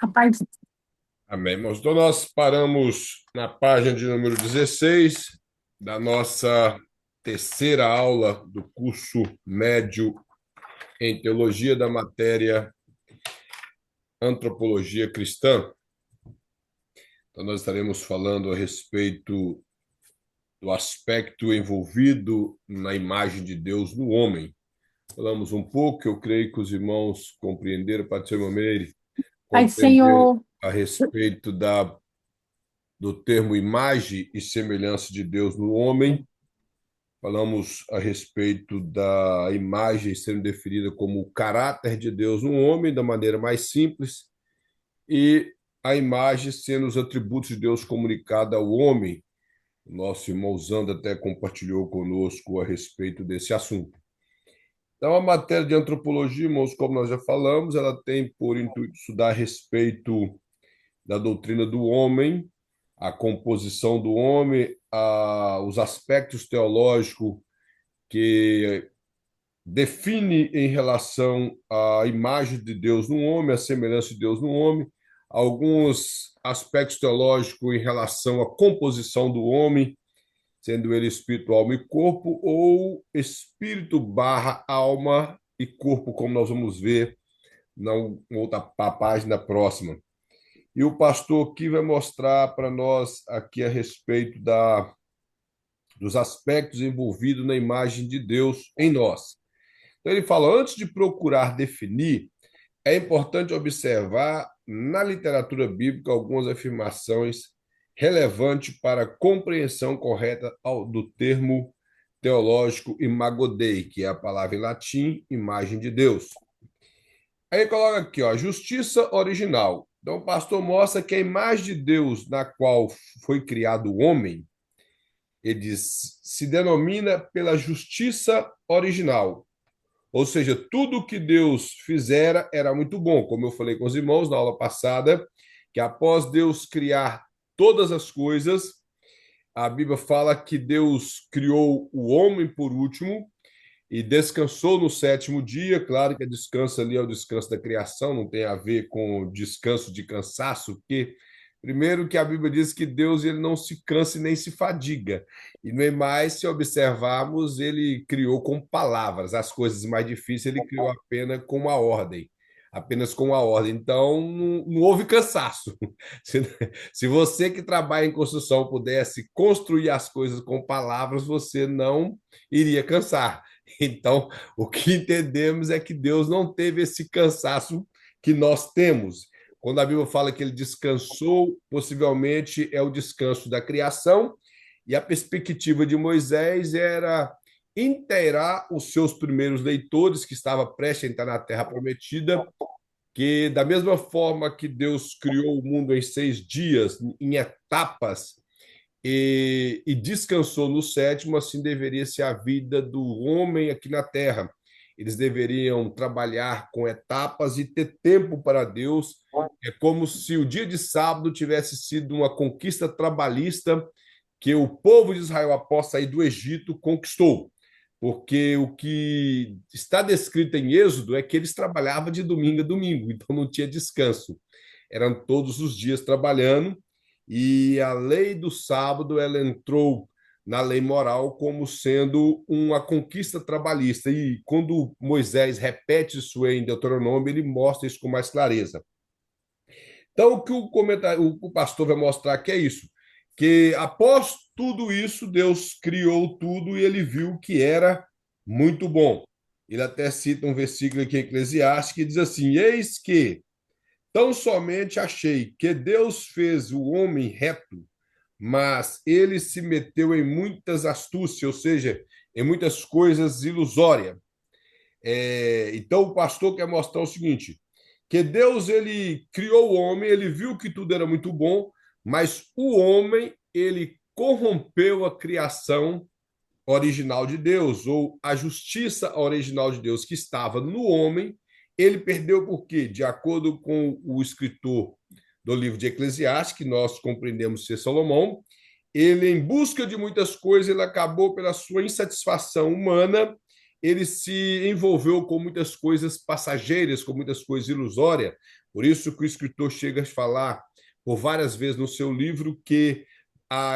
Rapaz, Amém, irmãos. Então, nós paramos na página de número 16 da nossa terceira aula do curso médio em Teologia da Matéria Antropologia Cristã. Então, nós estaremos falando a respeito do aspecto envolvido na imagem de Deus no homem. Falamos um pouco, eu creio que os irmãos compreenderam, Pastor Mameire, Pai compreendeu Senhor, a respeito do termo imagem e semelhança de Deus no homem. Falamos a respeito da imagem sendo definida como o caráter de Deus no homem, da maneira mais simples, e a imagem sendo os atributos de Deus comunicados ao homem. Nosso irmão Zanda até compartilhou conosco a respeito desse assunto. Então, a matéria de antropologia, irmãos, como nós já falamos, ela tem por intuito estudar a respeito da doutrina do homem, a composição do homem, os aspectos teológicos que define em relação à imagem de Deus no homem, a semelhança de Deus no homem, alguns aspectos teológicos em relação à composição do homem, sendo ele espírito, alma e corpo, ou espírito barra alma e corpo, como nós vamos ver na outra página próxima. E o pastor aqui vai mostrar para nós aqui a respeito dos aspectos envolvidos na imagem de Deus em nós. Então ele fala, antes de procurar definir, é importante observar na literatura bíblica algumas afirmações relevantes para a compreensão correta do termo teológico imago Dei, que é a palavra em latim, imagem de Deus. Aí coloca aqui, ó, justiça original. Então o pastor mostra que a imagem de Deus na qual foi criado o homem, ele diz, se denomina pela justiça original. Ou seja, tudo que Deus fizera era muito bom, como eu falei com os irmãos na aula passada, que após Deus criar todas as coisas, a Bíblia fala que Deus criou o homem por último e descansou no sétimo dia. Claro que a descanso ali é o descanso da criação, não tem a ver com descanso de cansaço, porque primeiro que a Bíblia diz que Deus ele não se cansa e nem se fadiga. E não é mais, se observarmos, ele criou com palavras. As coisas mais difíceis ele criou apenas com uma ordem. Apenas com uma ordem. Então, não houve cansaço. Se, se você que trabalha em construção pudesse construir as coisas com palavras, você não iria cansar. Então, o que entendemos é que Deus não teve esse cansaço que nós temos. Quando a Bíblia fala que ele descansou, possivelmente é o descanso da criação, e a perspectiva de Moisés era inteirar os seus primeiros leitores, que estava prestes a entrar na terra prometida, que da mesma forma que Deus criou o mundo em 6 dias, em etapas, e descansou no sétimo, assim deveria ser a vida do homem aqui na terra. Eles deveriam trabalhar com etapas e ter tempo para Deus. É como se o dia de sábado tivesse sido uma conquista trabalhista que o povo de Israel, após sair do Egito, conquistou. Porque o que está descrito em Êxodo é que eles trabalhavam de domingo a domingo, então não tinha descanso. Eram todos os dias trabalhando, e a lei do sábado ela entrou na lei moral como sendo uma conquista trabalhista. E quando Moisés repete isso em Deuteronômio, ele mostra isso com mais clareza. Então, o que o pastor vai mostrar aqui é isso, que após tudo isso, Deus criou tudo e ele viu que era muito bom. Ele até cita um versículo aqui em Eclesiastes que diz assim: Eis que tão somente achei que Deus fez o homem reto, mas ele se meteu em muitas astúcias, ou seja, em muitas coisas ilusórias. Então o pastor quer mostrar o seguinte, que Deus ele criou o homem, ele viu que tudo era muito bom, mas o homem ele corrompeu a criação original de Deus, ou a justiça original de Deus que estava no homem, ele perdeu por quê? De acordo com o escritor do livro de Eclesiastes, que nós compreendemos ser Salomão, ele, em busca de muitas coisas, ele acabou pela sua insatisfação humana, ele se envolveu com muitas coisas passageiras, com muitas coisas ilusórias, Por isso que o escritor chega a falar por várias vezes no seu livro que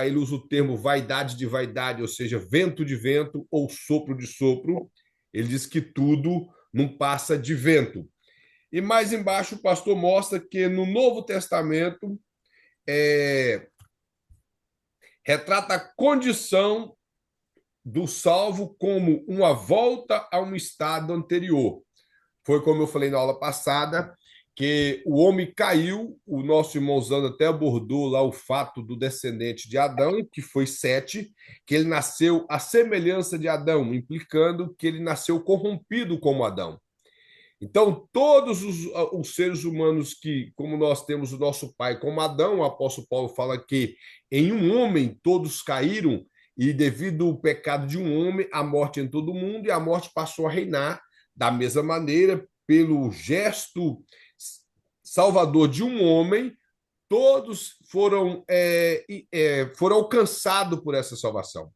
ele usa o termo vaidade de vaidade, ou seja, vento de vento ou sopro de sopro. Ele diz que tudo não passa de vento. E mais embaixo o pastor mostra que no Novo Testamento retrata a condição do salvo como uma volta a um estado anterior. Foi como eu falei na aula passada, que o homem caiu, o nosso irmão Zando até abordou lá o fato do descendente de Adão, que foi Sete, que ele nasceu à semelhança de Adão, implicando que ele nasceu corrompido como Adão. Então, todos os seres humanos que, como nós temos o nosso pai como Adão, o apóstolo Paulo fala que em um homem todos caíram, e devido ao pecado de um homem, a morte em todo mundo, e a morte passou a reinar da mesma maneira, pelo gesto salvador de um homem, todos foram alcançados por essa salvação.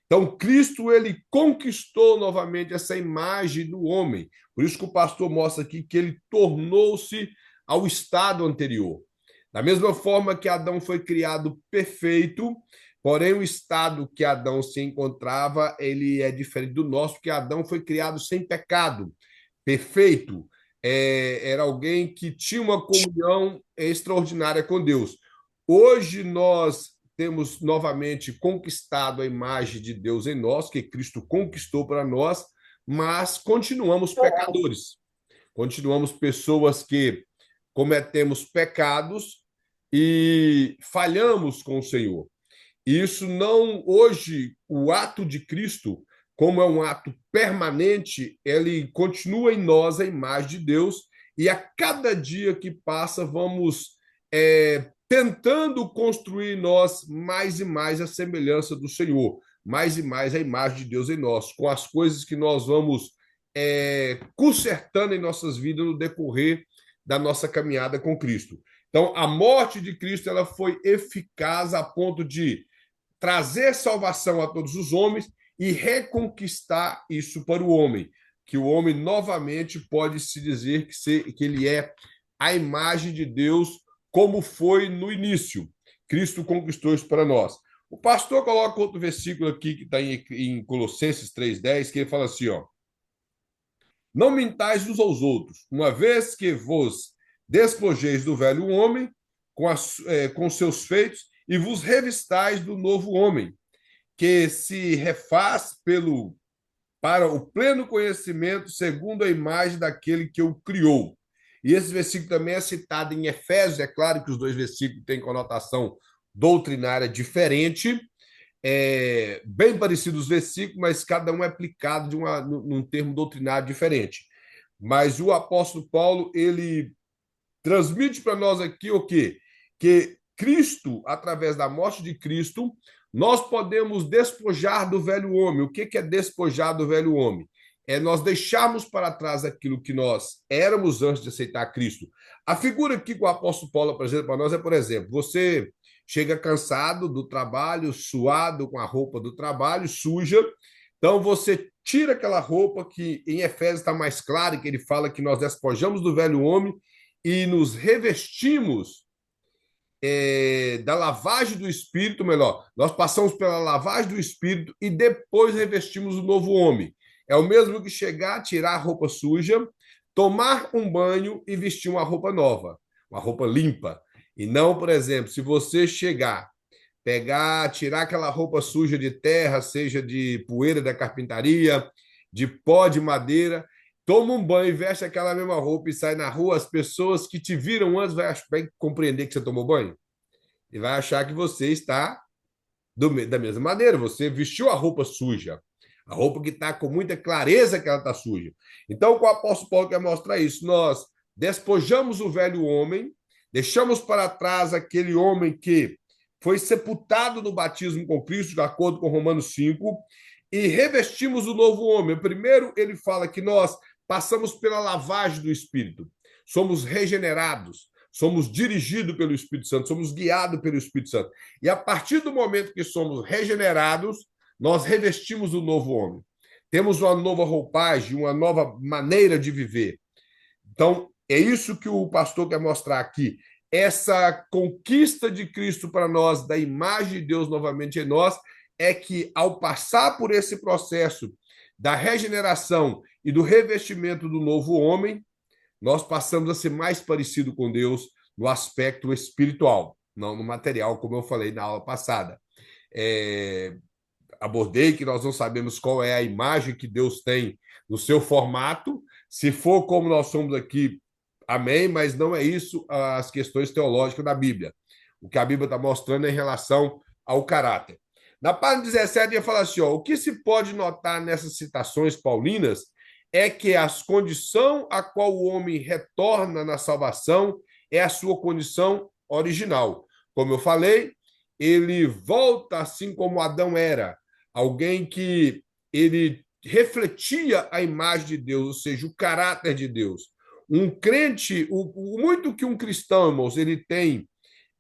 Então, Cristo ele conquistou novamente essa imagem do homem. Por isso que o pastor mostra aqui que ele tornou-se ao estado anterior. Da mesma forma que Adão foi criado perfeito, porém o estado que Adão se encontrava, ele é diferente do nosso, porque Adão foi criado sem pecado, perfeito. Era alguém que tinha uma comunhão extraordinária com Deus. Hoje nós temos novamente conquistado a imagem de Deus em nós, que Cristo conquistou para nós, mas continuamos pecadores. Continuamos pessoas que cometemos pecados e falhamos com o Senhor. Isso não, hoje, o ato de Cristo, como é um ato permanente, ele continua em nós a imagem de Deus, e a cada dia que passa, vamos tentando construir em nós mais e mais a semelhança do Senhor, mais e mais a imagem de Deus em nós, com as coisas que nós vamos consertando em nossas vidas no decorrer da nossa caminhada com Cristo. Então, a morte de Cristo ela foi eficaz a ponto de trazer salvação a todos os homens e reconquistar isso para o homem, que o homem novamente pode se dizer que ele é a imagem de Deus como foi no início. Cristo conquistou isso para nós. O pastor coloca outro versículo aqui que está em Colossenses 3,10, que ele fala assim, ó, não mintais uns aos outros, uma vez que vos despojeis do velho homem com seus feitos e vos revistais do novo homem, que se refaz para o pleno conhecimento segundo a imagem daquele que o criou. E esse versículo também é citado em Efésios, é claro que os dois versículos têm conotação doutrinária diferente, bem parecidos os versículos, mas cada um é aplicado num termo doutrinário diferente. Mas o apóstolo Paulo, ele transmite para nós aqui o quê? Que Cristo, através da morte de Cristo, nós podemos despojar do velho homem. O que é despojar do velho homem? É nós deixarmos para trás aquilo que nós éramos antes de aceitar Cristo. A figura aqui que o apóstolo Paulo apresenta para nós é, por exemplo, você chega cansado do trabalho, suado com a roupa do trabalho, suja, então você tira aquela roupa que em Efésios está mais claro, que ele fala que nós despojamos do velho homem e nos revestimos da lavagem do Espírito, melhor, nós passamos pela lavagem do Espírito e depois revestimos o novo homem. É o mesmo que chegar, tirar a roupa suja, tomar um banho e vestir uma roupa nova, uma roupa limpa. E não, por exemplo, se você chegar, pegar, tirar aquela roupa suja de terra, seja de poeira da carpintaria, de pó de madeira, toma um banho, veste aquela mesma roupa e sai na rua, as pessoas que te viram antes vai compreender que você tomou banho e vai achar que você está da mesma maneira, você vestiu a roupa suja, a roupa que está com muita clareza que ela está suja. Então, o apóstolo Paulo quer mostrar isso, nós despojamos o velho homem, deixamos para trás aquele homem que foi sepultado no batismo com Cristo, de acordo com Romanos 5, e revestimos o novo homem. Primeiro, ele fala que nós passamos pela lavagem do Espírito, somos regenerados, somos dirigidos pelo Espírito Santo, somos guiados pelo Espírito Santo. E a partir do momento que somos regenerados, nós revestimos o novo homem. Temos uma nova roupagem, uma nova maneira de viver. Então, É isso que o pastor quer mostrar aqui. Essa conquista de Cristo para nós, da imagem de Deus novamente em nós, é que ao passar por esse processo da regeneração e do revestimento do novo homem, nós passamos a ser mais parecido com Deus no aspecto espiritual, não no material, como eu falei na aula passada. É, abordei que nós não sabemos qual é a imagem que Deus tem no seu formato. Se for como nós somos aqui, amém, mas não é isso as questões teológicas da Bíblia. O que a Bíblia está mostrando é em relação ao caráter. Na página 17, ele fala assim: ó, o que se pode notar nessas citações paulinas é que a condição a qual o homem retorna na salvação é a sua condição original. Como eu falei, ele volta assim como Adão era, alguém que ele refletia a imagem de Deus, ou seja, o caráter de Deus. Um crente, muito que um cristão, irmãos, ele tem,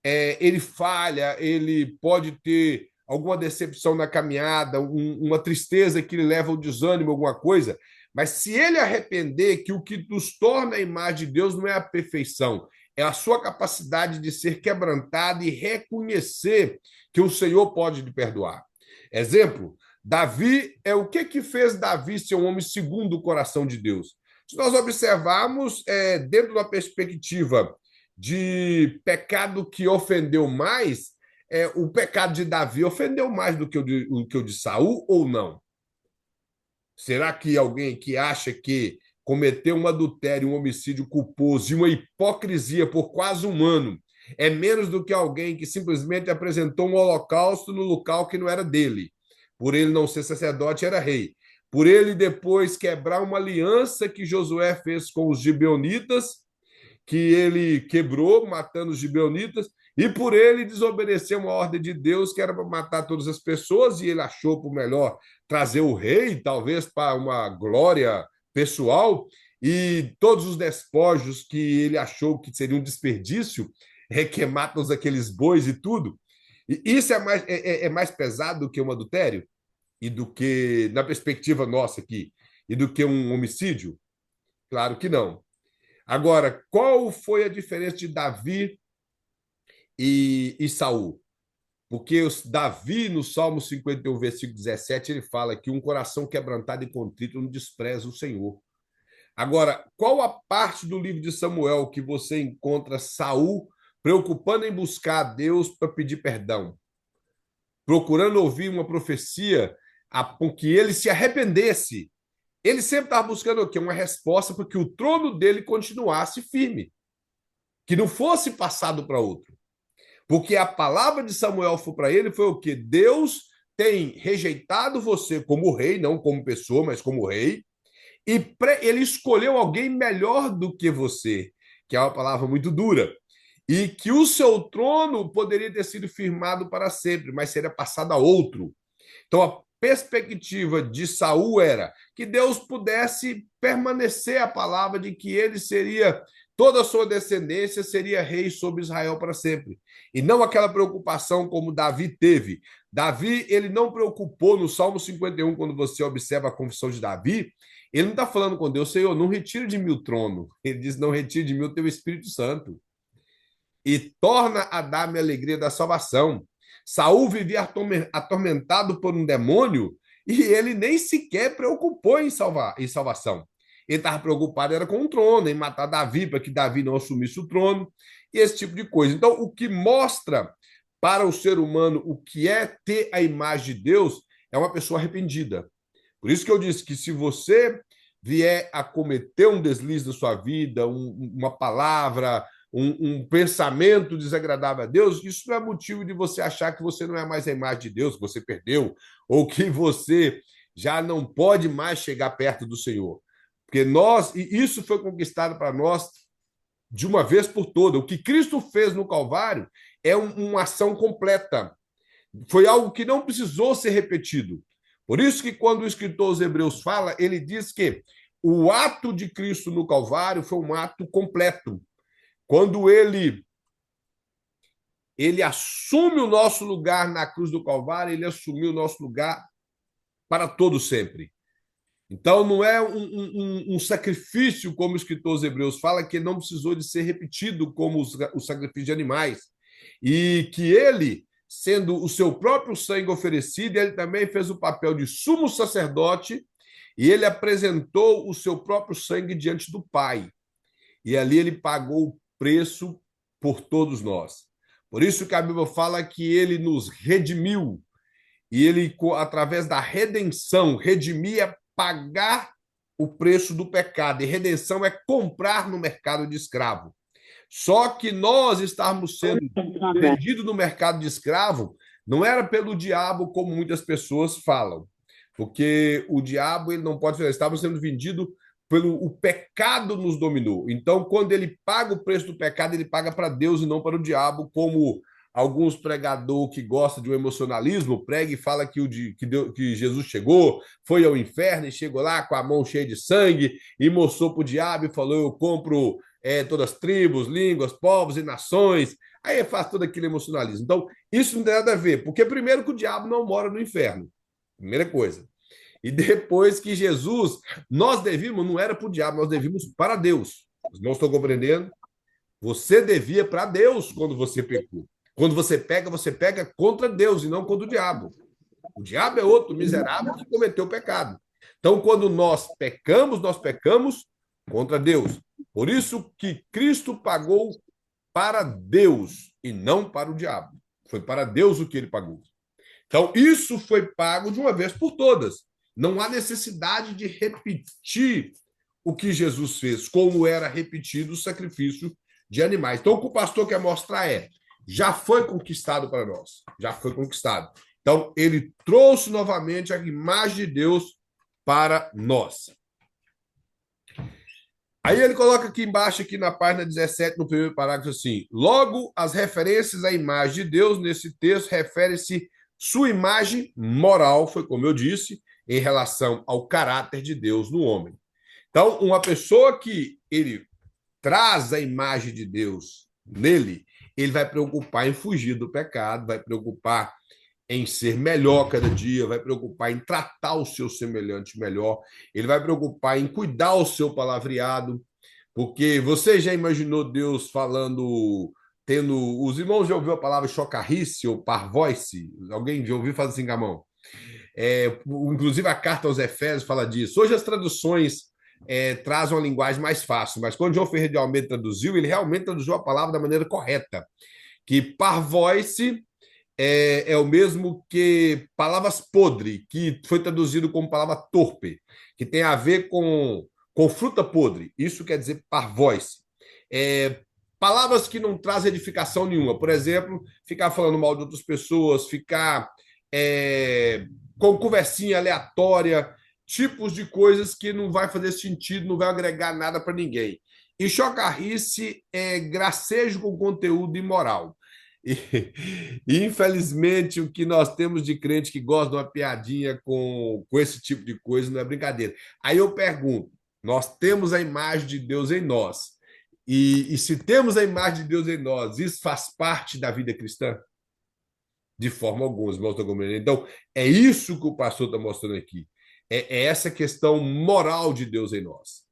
ele falha, ele pode ter alguma decepção na caminhada, uma tristeza que lhe leva ao desânimo, alguma coisa, mas se ele arrepender, que o que nos torna a imagem de Deus não é a perfeição, é a sua capacidade de ser quebrantado e reconhecer que o Senhor pode lhe perdoar. Exemplo, Davi é o que fez Davi ser um homem segundo o coração de Deus. Se nós observarmos dentro da perspectiva de pecado que ofendeu mais, o pecado de Davi ofendeu mais do que o de Saul ou não? Será que alguém que acha que cometeu um adultério, um homicídio culposo e uma hipocrisia por quase um ano é menos do que alguém que simplesmente apresentou um holocausto no local que não era dele? Por ele não ser sacerdote, era rei. Por ele depois quebrar uma aliança que Josué fez com os gibeonitas, que ele quebrou, matando os gibeonitas, e por ele desobedecer uma ordem de Deus que era para matar todas as pessoas, e ele achou por melhor trazer o rei, talvez para uma glória pessoal, e todos os despojos que ele achou que seria um desperdício, requemar todos aqueles bois e tudo. E isso é mais pesado do que um adultério? E do que, na perspectiva nossa aqui, e do que um homicídio? Claro que não. Agora, qual foi a diferença de Davi e Saul? Porque Davi, no Salmo 51, versículo 17, ele fala que um coração quebrantado e contrito não despreza o Senhor. Agora, qual a parte do livro de Samuel que você encontra Saul preocupando em buscar a Deus para pedir perdão? Procurando ouvir uma profecia com que ele se arrependesse. Ele sempre estava buscando o quê? Uma resposta para que o trono dele continuasse firme, que não fosse passado para outro. Porque a palavra de Samuel foi para ele foi o quê? Deus tem rejeitado você como rei, não como pessoa, mas como rei, e ele escolheu alguém melhor do que você, que é uma palavra muito dura, e que o seu trono poderia ter sido firmado para sempre, mas seria passado a outro. Então a perspectiva de Saul era que Deus pudesse permanecer a palavra de que ele seria, toda a sua descendência seria rei sobre Israel para sempre. E não aquela preocupação como Davi teve. Davi, ele não preocupou no Salmo 51, quando você observa a confissão de Davi, ele não está falando com Deus, Senhor, não retire de mim o trono. Ele diz, não retire de mim o teu Espírito Santo. E torna a dar-me a alegria da salvação. Saul vivia atormentado por um demônio e ele nem sequer preocupou em salvação. Ele estava preocupado era com o trono, em matar Davi, para que Davi não assumisse o trono, e esse tipo de coisa. Então, o que mostra para o ser humano o que é ter a imagem de Deus é uma pessoa arrependida. Por isso que eu disse que se você vier a cometer um deslize da sua vida, uma palavra, um pensamento desagradável a Deus, isso não é motivo de você achar que você não é mais a imagem de Deus, que você perdeu, ou que você já não pode mais chegar perto do Senhor. Porque nós, e isso foi conquistado para nós de uma vez por toda. O que Cristo fez no Calvário é uma ação completa. Foi algo que não precisou ser repetido. Por isso que quando o escritor aos Hebreus fala, ele diz que o ato de Cristo no Calvário foi um ato completo. Quando ele assume o nosso lugar na cruz do Calvário, ele assumiu o nosso lugar para todo sempre. Então, não é um sacrifício, como o escritor aos Hebreus fala, que não precisou de ser repetido como o sacrifício de animais. E que ele, sendo o seu próprio sangue oferecido, ele também fez o papel de sumo sacerdote e ele apresentou o seu próprio sangue diante do Pai. E ali ele pagou o preço por todos nós. Por isso que a Bíblia fala que ele nos redimiu. E ele, através da redenção, redimir é pagar o preço do pecado. E redenção é comprar no mercado de escravo. Só que nós estarmos sendo vendidos no mercado de escravo não era pelo diabo, como muitas pessoas falam. Porque o diabo ele não pode fazer, estava sendo vendido pelo o pecado nos dominou. Então, quando ele paga o preço do pecado, ele paga para Deus e não para o diabo, como alguns pregadores que gostam de um emocionalismo prega e fala que Jesus chegou, foi ao inferno e chegou lá com a mão cheia de sangue e mostrou para o diabo e falou: eu compro todas as tribos, línguas, povos e nações. Aí faz todo aquele emocionalismo. Então, isso não tem nada a ver, porque primeiro que o diabo não mora no inferno. Primeira coisa. E depois que Jesus, nós devíamos, não era para o diabo, nós devíamos para Deus. Os irmãos estão compreendendo? Você devia para Deus quando você pecou. Quando você pega contra Deus e não contra o diabo. O diabo é outro miserável que cometeu o pecado. Então, quando nós pecamos contra Deus. Por isso que Cristo pagou para Deus e não para o diabo. Foi para Deus o que ele pagou. Então, isso foi pago de uma vez por todas. Não há necessidade de repetir o que Jesus fez, como era repetido o sacrifício de animais. Então, o que o pastor quer mostrar já foi conquistado para nós, já foi conquistado. Então, ele trouxe novamente a imagem de Deus para nós. Aí ele coloca aqui embaixo, aqui na página 17, no primeiro parágrafo, assim: logo, as referências à imagem de Deus nesse texto refere-se sua imagem moral, foi como eu disse, em relação ao caráter de Deus no homem. Então, uma pessoa que ele traz a imagem de Deus nele, ele vai preocupar em fugir do pecado, vai preocupar em ser melhor cada dia, vai preocupar em tratar o seu semelhante melhor, ele vai preocupar em cuidar o seu palavreado, porque você já imaginou Deus falando, tendo. Os irmãos já ouviu a palavra chocarrice ou parvoice? Alguém já ouviu fazer assim com a mão? Inclusive a carta aos Efésios fala disso. Hoje as traduções trazem uma linguagem mais fácil, mas quando João Ferreira de Almeida traduziu, ele realmente traduziu a palavra da maneira correta, que parvoice é o mesmo que palavras podre, que foi traduzido como palavra torpe, que tem a ver com fruta podre. Isso quer dizer parvoice. Palavras que não trazem edificação nenhuma. Por exemplo, ficar falando mal de outras pessoas, ficar com conversinha aleatória, tipos de coisas que não vai fazer sentido, não vai agregar nada para ninguém. E chocarrice é gracejo com conteúdo imoral. E, infelizmente, o que nós temos de crente que gosta de uma piadinha com esse tipo de coisa não é brincadeira. Aí eu pergunto: nós temos a imagem de Deus em nós. E se temos a imagem de Deus em nós, isso faz parte da vida cristã? De forma alguma, os irmãos estão compreendendo. Então, é isso que o pastor está mostrando aqui. É essa questão moral de Deus em nós.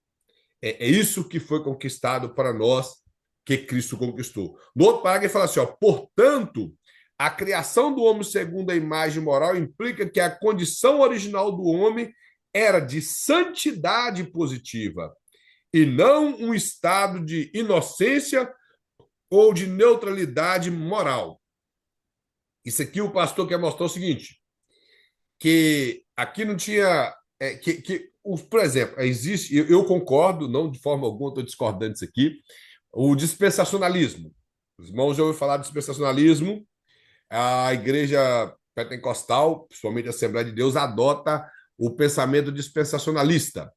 É isso que foi conquistado para nós, que Cristo conquistou. No outro parágrafo, ele fala assim: ó, portanto, a criação do homem segundo a imagem moral implica que a condição original do homem era de santidade positiva e não um estado de inocência ou de neutralidade moral. Isso aqui o pastor quer mostrar o seguinte, que aqui não tinha... por exemplo, existe, eu concordo, não de forma alguma estou discordando disso aqui, o dispensacionalismo. Os irmãos já ouviram falar de dispensacionalismo. A igreja pentecostal, principalmente a Assembleia de Deus, adota o pensamento dispensacionalista,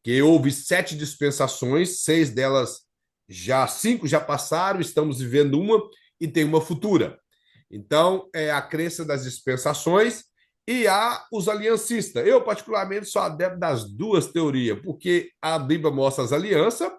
que houve 7 dispensações, 6 delas cinco já passaram, estamos vivendo uma e tem uma futura. Então, é a crença das dispensações e há os aliancistas. Eu, particularmente, sou adepto das duas teorias, porque a Bíblia mostra as alianças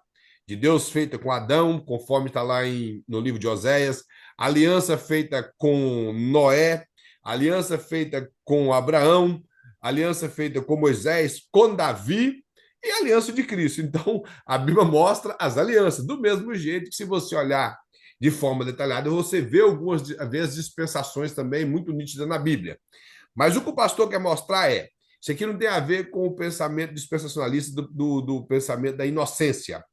de Deus feita com Adão, conforme está lá no livro de Oséias, aliança feita com Noé, aliança feita com Abraão, aliança feita com Moisés, com Davi e a aliança de Cristo. Então, a Bíblia mostra as alianças, do mesmo jeito que se você olhar de forma detalhada, você vê algumas vezes dispensações também muito nítidas na Bíblia. Mas o que o pastor quer mostrar é, isso aqui não tem a ver com o pensamento dispensacionalista do pensamento da inocência.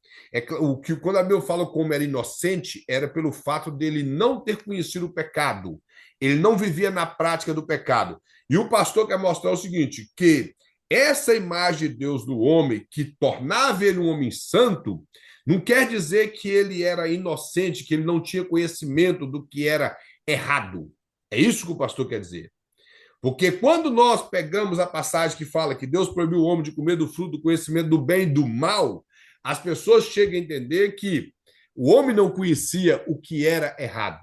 O que quando a Bíblia fala como era inocente, era pelo fato dele não ter conhecido o pecado. Ele não vivia na prática do pecado. E o pastor quer mostrar o seguinte, que essa imagem de Deus no homem, que tornava ele um homem santo, não quer dizer que ele era inocente, que ele não tinha conhecimento do que era errado. É isso que o pastor quer dizer. Porque quando nós pegamos a passagem que fala que Deus proibiu o homem de comer do fruto do conhecimento do bem e do mal, as pessoas chegam a entender que o homem não conhecia o que era errado.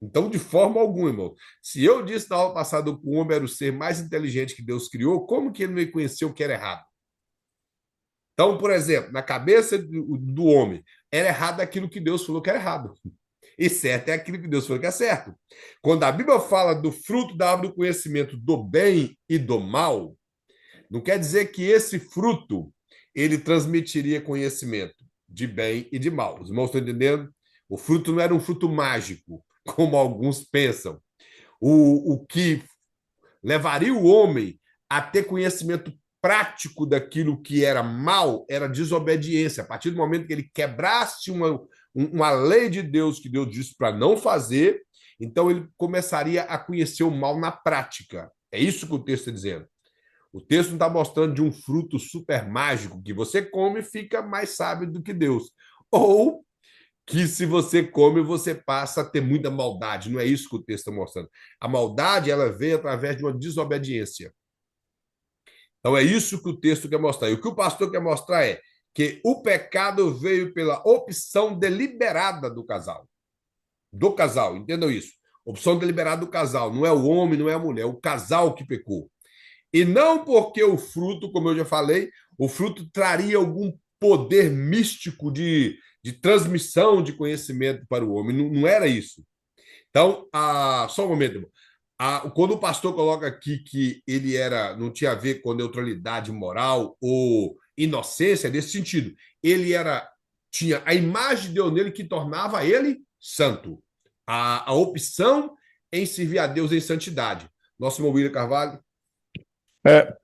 Então, de forma alguma, irmão, se eu disse na aula passada que o homem era o ser mais inteligente que Deus criou, como que ele não ia conhecer o que era errado? Então, por exemplo, na cabeça do homem, era errado aquilo que Deus falou que era errado. E certo é aquilo que Deus falou que é certo. Quando a Bíblia fala do fruto da árvore do conhecimento do bem e do mal, não quer dizer que esse fruto ele transmitiria conhecimento de bem e de mal. Os irmãos estão entendendo? O fruto não era um fruto mágico, como alguns pensam. O que levaria o homem a ter conhecimento prático daquilo que era mal era desobediência. A partir do momento que ele quebrasse uma lei de Deus que Deus disse para não fazer, então ele começaria a conhecer o mal na prática. É isso que o texto está dizendo. O texto não está mostrando de um fruto super mágico que você come e fica mais sábio do que Deus. Ou que se você come, você passa a ter muita maldade. Não é isso que o texto está mostrando. A maldade, ela veio através de uma desobediência. Então é isso que o texto quer mostrar. E o que o pastor quer mostrar é que o pecado veio pela opção deliberada do casal. Do casal, entendam isso. Opção deliberada do casal. Não é o homem, não é a mulher, é o casal que pecou. E não porque o fruto, como eu já falei, o fruto traria algum poder místico de transmissão de conhecimento para o homem. Não, não era isso. Então, só um momento, irmão. Quando o pastor coloca aqui que ele não tinha a ver com neutralidade moral ou inocência, nesse sentido, tinha a imagem de Deus nele que tornava ele santo. A opção em servir a Deus em santidade. Nosso irmão William Carvalho. É,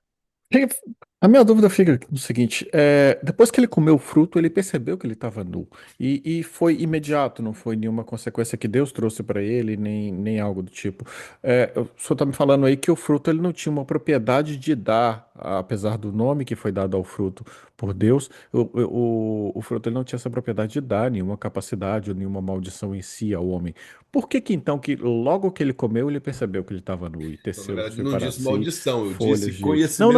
a minha dúvida fica no seguinte: depois que ele comeu o fruto, ele percebeu que ele estava nu. E foi imediato, não foi nenhuma consequência que Deus trouxe para ele, nem algo do tipo. O senhor está me falando aí que o fruto ele não tinha uma propriedade de dar, apesar do nome que foi dado ao fruto por Deus, o fruto ele não tinha essa propriedade de dar nenhuma capacidade ou nenhuma maldição em si ao homem. Por que que então, que logo que ele comeu, ele percebeu que ele estava nu e Então, na teceu verdade, para não disse si maldição, eu folhas disse de. Não, conhecimento.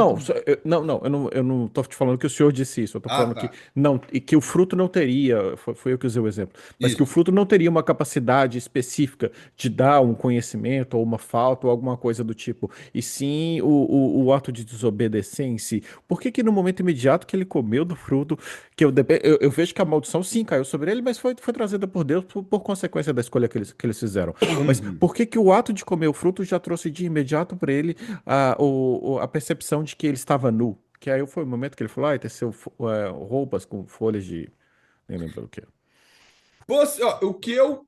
não, não, eu não tô te falando que o senhor disse isso, eu tô Ah, falando que tá. não, e que o fruto não teria, foi eu que usei o exemplo, mas que o Isso. fruto não teria uma capacidade específica de dar um conhecimento ou uma falta ou alguma coisa do tipo, e sim o ato de desobedecer em si. Por que que no momento imediato que ele comeu do fruto, que eu vejo que a maldição sim caiu sobre ele, mas foi trazida por Deus por consequência da escolha que eles fizeram. Mas por que que o ato de comer o fruto já trouxe de imediato para ele a percepção de que ele estava nu? Que aí foi o momento que ele falou, teceu roupas com folhas de. Nem lembro do que. O que eu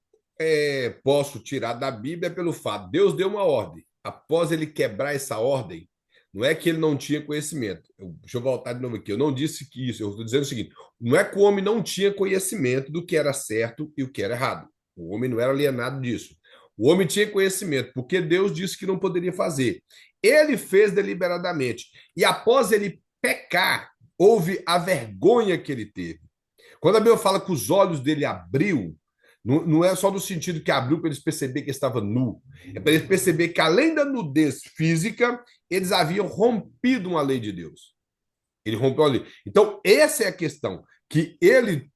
posso tirar da Bíblia é pelo fato, Deus deu uma ordem. Após ele quebrar essa ordem, não é que ele não tinha conhecimento. Deixa eu voltar de novo aqui. Eu não disse que isso. Eu estou dizendo o seguinte: não é que o homem não tinha conhecimento do que era certo e o que era errado. O homem não era alienado disso. O homem tinha conhecimento, porque Deus disse que não poderia fazer. Ele fez deliberadamente. E após ele pecar, houve a vergonha que ele teve. Quando a Bíblia fala que os olhos dele abriu, não é só no sentido que abriu para eles perceber que estava nu, é para eles perceber que além da nudez física, eles haviam rompido uma lei de Deus. Ele rompeu a lei. Então, essa é a questão, que ele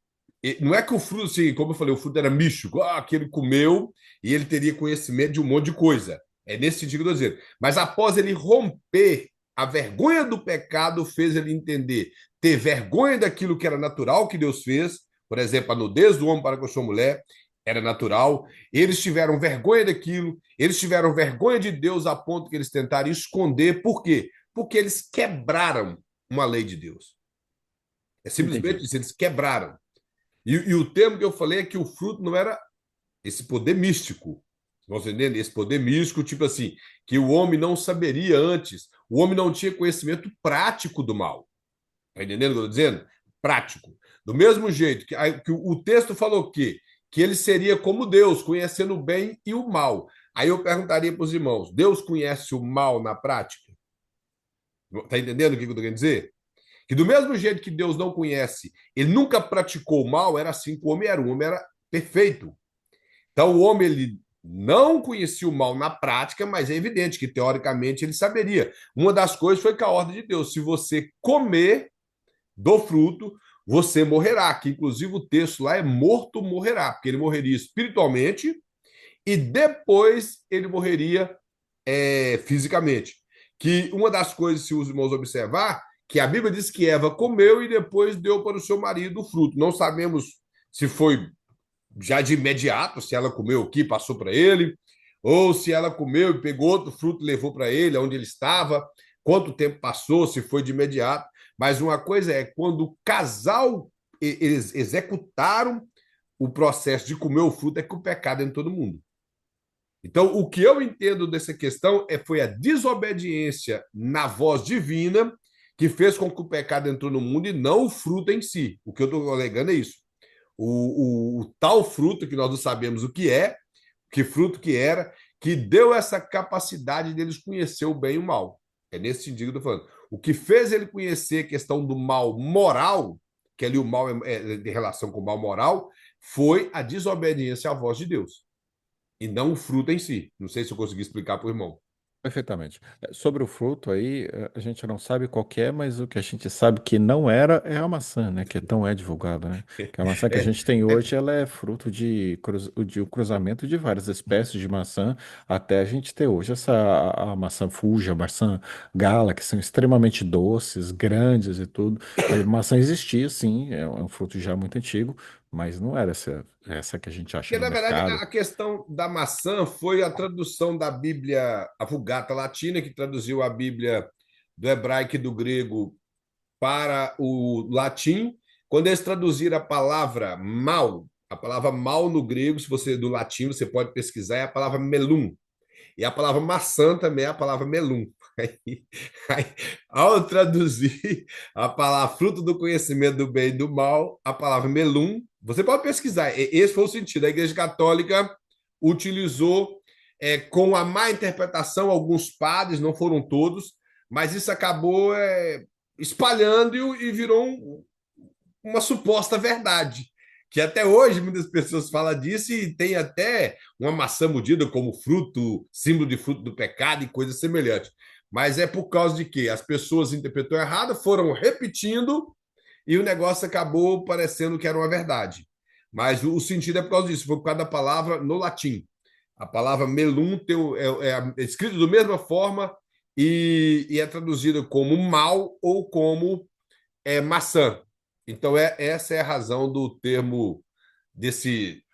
não é que o fruto, assim, como eu falei, o fruto era místico, que ele comeu e ele teria conhecimento de um monte de coisa. É nesse sentido que eu estou dizendo. Mas após ele romper, a vergonha do pecado fez ele entender, ter vergonha daquilo que era natural que Deus fez, por exemplo, a nudez do homem para com a sua mulher, era natural. Eles tiveram vergonha daquilo, eles tiveram vergonha de Deus a ponto que eles tentaram esconder. Por quê? Porque eles quebraram uma lei de Deus. É simplesmente Entendi. isso, eles quebraram. E o termo que eu falei é que o fruto não era esse poder místico. Você entende? Esse poder místico, tipo assim, que o homem não saberia antes. O homem não tinha conhecimento prático do mal. Está entendendo o que eu estou dizendo? Prático. Do mesmo jeito que o texto falou que ele seria como Deus, conhecendo o bem e o mal. Aí eu perguntaria para os irmãos: Deus conhece o mal na prática? Está entendendo o que eu estou querendo dizer? Que do mesmo jeito que Deus não conhece, ele nunca praticou o mal, era assim que o homem era. O homem era perfeito. Então, o homem ele não conhecia o mal na prática, mas é evidente que, teoricamente, ele saberia. Uma das coisas foi que a ordem de Deus: se você comer do fruto, você morrerá. Que, inclusive, o texto lá é morto morrerá, porque ele morreria espiritualmente e depois ele morreria fisicamente. Que uma das coisas, se os irmãos observar, que a Bíblia diz que Eva comeu e depois deu para o seu marido o fruto. Não sabemos se foi já de imediato, se ela comeu aqui, passou para ele, ou se ela comeu e pegou outro fruto e levou para ele, onde ele estava, quanto tempo passou, se foi de imediato. Mas uma coisa é, quando o casal, eles executaram o processo de comer o fruto, é que o pecado entrou no mundo. Então, o que eu entendo dessa questão foi a desobediência na voz divina que fez com que o pecado entrou no mundo e não o fruto em si. O que eu estou alegando é isso. O tal fruto que nós não sabemos o que fruto que era, que deu essa capacidade deles conhecer o bem e o mal. É nesse sentido que eu estou falando. O que fez ele conhecer a questão do mal moral, que ali o mal é de relação com o mal moral, foi a desobediência à voz de Deus, e não o fruto em si. Não sei se eu consegui explicar para o irmão. Perfeitamente. Sobre o fruto aí, a gente não sabe qual que é, mas o que a gente sabe que não era é a maçã, né? Que não é divulgado, né? Que a maçã que a É, gente tem é, hoje, ela é fruto de um cruzamento de várias espécies de maçã, até a gente ter hoje a maçã Fuji, a maçã Gala, que são extremamente doces, grandes e tudo. A maçã existia, sim, é um fruto já muito antigo, mas não era essa que a gente acha porque, no na verdade, mercado. a questão da maçã foi a tradução da Bíblia, a Vulgata Latina, que traduziu a Bíblia do hebraico e do grego para o latim. Quando eles traduziram a palavra mal no grego, se você do latim, você pode pesquisar, é a palavra melum. E a palavra maçã também é a palavra melum. Aí, aí, ao traduzir a palavra fruto do conhecimento do bem e do mal, a palavra melum, você pode pesquisar. Esse foi o sentido. A Igreja Católica utilizou com a má interpretação, alguns padres, não foram todos, mas isso acabou espalhando e virou uma suposta verdade. Que até hoje muitas pessoas falam disso e tem até uma maçã mordida como fruto, símbolo de fruto do pecado e coisas semelhantes. Mas é por causa de que as pessoas interpretou errado, foram repetindo e o negócio acabou parecendo que era uma verdade. Mas o sentido é por causa disso, foi por causa da palavra no latim. A palavra melum é escrita da mesma forma e é traduzida como mal ou como maçã. Então, essa é a razão do termo desse,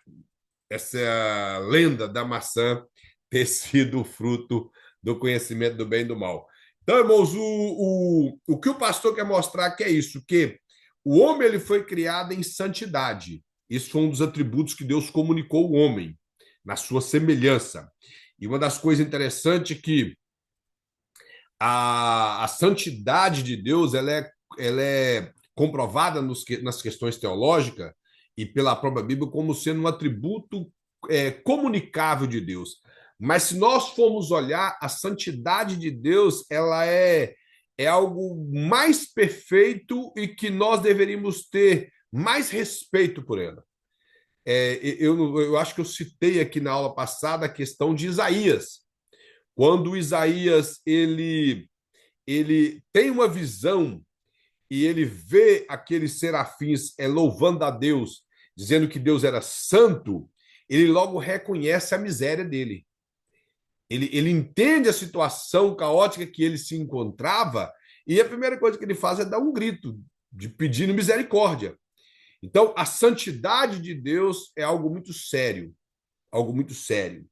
essa lenda da maçã ter sido fruto do conhecimento do bem e do mal. Então, irmãos, o que o pastor quer mostrar que é isso, que o homem ele foi criado em santidade. Isso foi um dos atributos que Deus comunicou ao homem, na sua semelhança. E uma das coisas interessantes é que a santidade de Deus ela é comprovada nas questões teológicas e pela própria Bíblia como sendo um atributo comunicável de Deus. Mas se nós formos olhar, a santidade de Deus ela é algo mais perfeito e que nós deveríamos ter mais respeito por ela. Eu acho que eu citei aqui na aula passada a questão de Isaías. Quando Isaías ele tem uma visão e ele vê aqueles serafins louvando a Deus, dizendo que Deus era santo, ele logo reconhece a miséria dele. Ele entende a situação caótica que ele se encontrava e a primeira coisa que ele faz é dar um grito de pedindo misericórdia. Então, a santidade de Deus é algo muito sério, algo muito sério.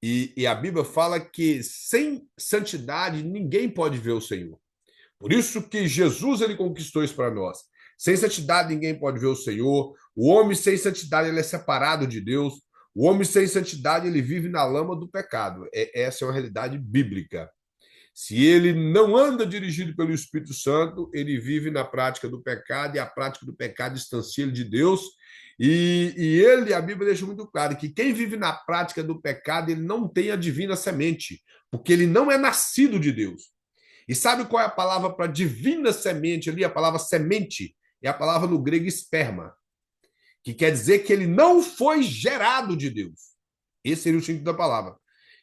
E a Bíblia fala que sem santidade ninguém pode ver o Senhor. Por isso que Jesus ele conquistou isso para nós. Sem santidade ninguém pode ver o Senhor. O homem sem santidade ele é separado de Deus. O homem sem santidade ele vive na lama do pecado. Essa é uma realidade bíblica. Se ele não anda dirigido pelo Espírito Santo, ele vive na prática do pecado e a prática do pecado distancia ele de Deus. A Bíblia deixa muito claro que quem vive na prática do pecado, ele não tem a divina semente, porque ele não é nascido de Deus. E sabe qual é a palavra para divina semente ali? A palavra semente é a palavra no grego esperma, que quer dizer que ele não foi gerado de Deus. Esse seria o sentido da palavra.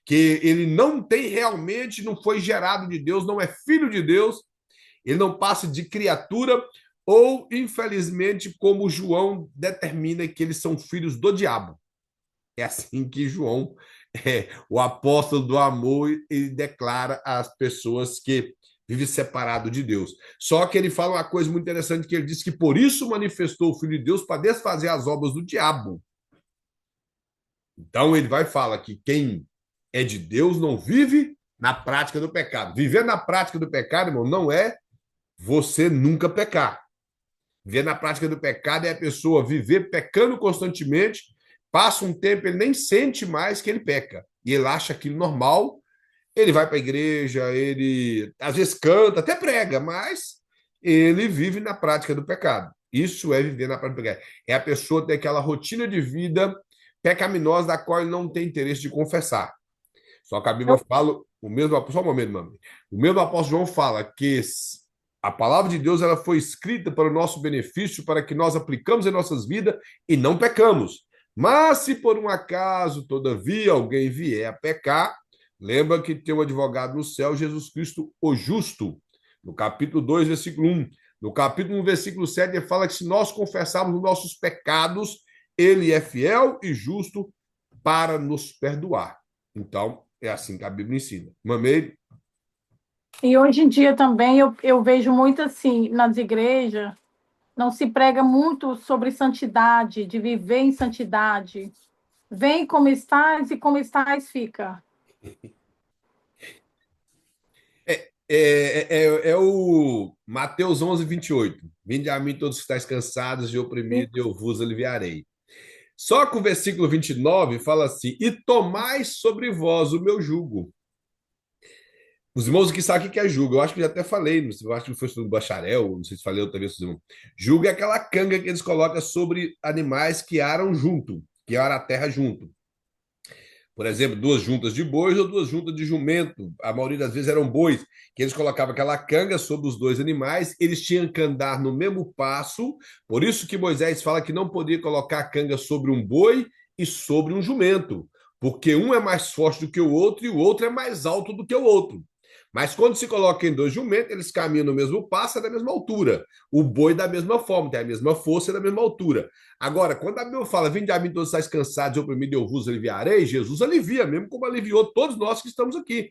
Que ele não tem realmente, não foi gerado de Deus, não é filho de Deus, ele não passa de criatura, ou, infelizmente, como João determina que eles são filhos do diabo. É assim que João, o apóstolo do amor, ele declara às pessoas que vivem separado de Deus. Só que ele fala uma coisa muito interessante, que ele diz que por isso manifestou o Filho de Deus para desfazer as obras do diabo. Então ele vai falar que quem é de Deus não vive na prática do pecado. Viver na prática do pecado, irmão, não é você nunca pecar. Viver na prática do pecado é a pessoa viver pecando constantemente, passa um tempo, ele nem sente mais que ele peca. E ele acha aquilo normal, ele vai para a igreja, ele às vezes canta, até prega, mas ele vive na prática do pecado. Isso é viver na prática do pecado. É a pessoa ter aquela rotina de vida pecaminosa da qual ele não tem interesse de confessar. Só que a Bíblia Eu, fala, o mesmo, só um momento, mano. O mesmo apóstolo João fala que a palavra de Deus ela foi escrita para o nosso benefício, para que nós aplicamos em nossas vidas e não pecamos. Mas se por um acaso, todavia, alguém vier a pecar, lembra que tem um advogado no céu, Jesus Cristo, o justo. No capítulo 2, versículo 1. No capítulo 1, versículo 7, ele fala que se nós confessarmos os nossos pecados, ele é fiel e justo para nos perdoar. Então, é assim que a Bíblia ensina. Mamei? e hoje em dia também eu vejo muito assim, nas igrejas, não se prega muito sobre santidade, de viver em santidade. Vem como estás e como estás fica. É o Mateus 11, 28. Vinde a mim todos que estáis cansados e oprimidos, e eu vos aliviarei. Só que o versículo 29 fala assim: e tomai sobre vós o meu jugo. Os irmãos que sabem o que é jugo, eu acho que já até falei, eu acho que foi sobre bacharel, não sei se falei outra vez, irmãos. Jugo é aquela canga que eles colocam sobre animais que aram junto, que aram a terra junto. Por exemplo, duas juntas de bois ou duas juntas de jumento. A maioria das vezes eram bois, que eles colocavam aquela canga sobre os dois animais, eles tinham que andar no mesmo passo, por isso que Moisés fala que não podia colocar a canga sobre um boi e sobre um jumento, porque um é mais forte do que o outro e o outro é mais alto do que o outro. Mas quando se coloca em dois jumentos, eles caminham no mesmo passo, da mesma altura. O boi da mesma forma, tem a mesma força e da mesma altura. Agora, quando a Bíblia fala, vinde a mim todos estáis cansados e oprimidos, eu vos aliviarei, Jesus alivia, mesmo como aliviou todos nós que estamos aqui.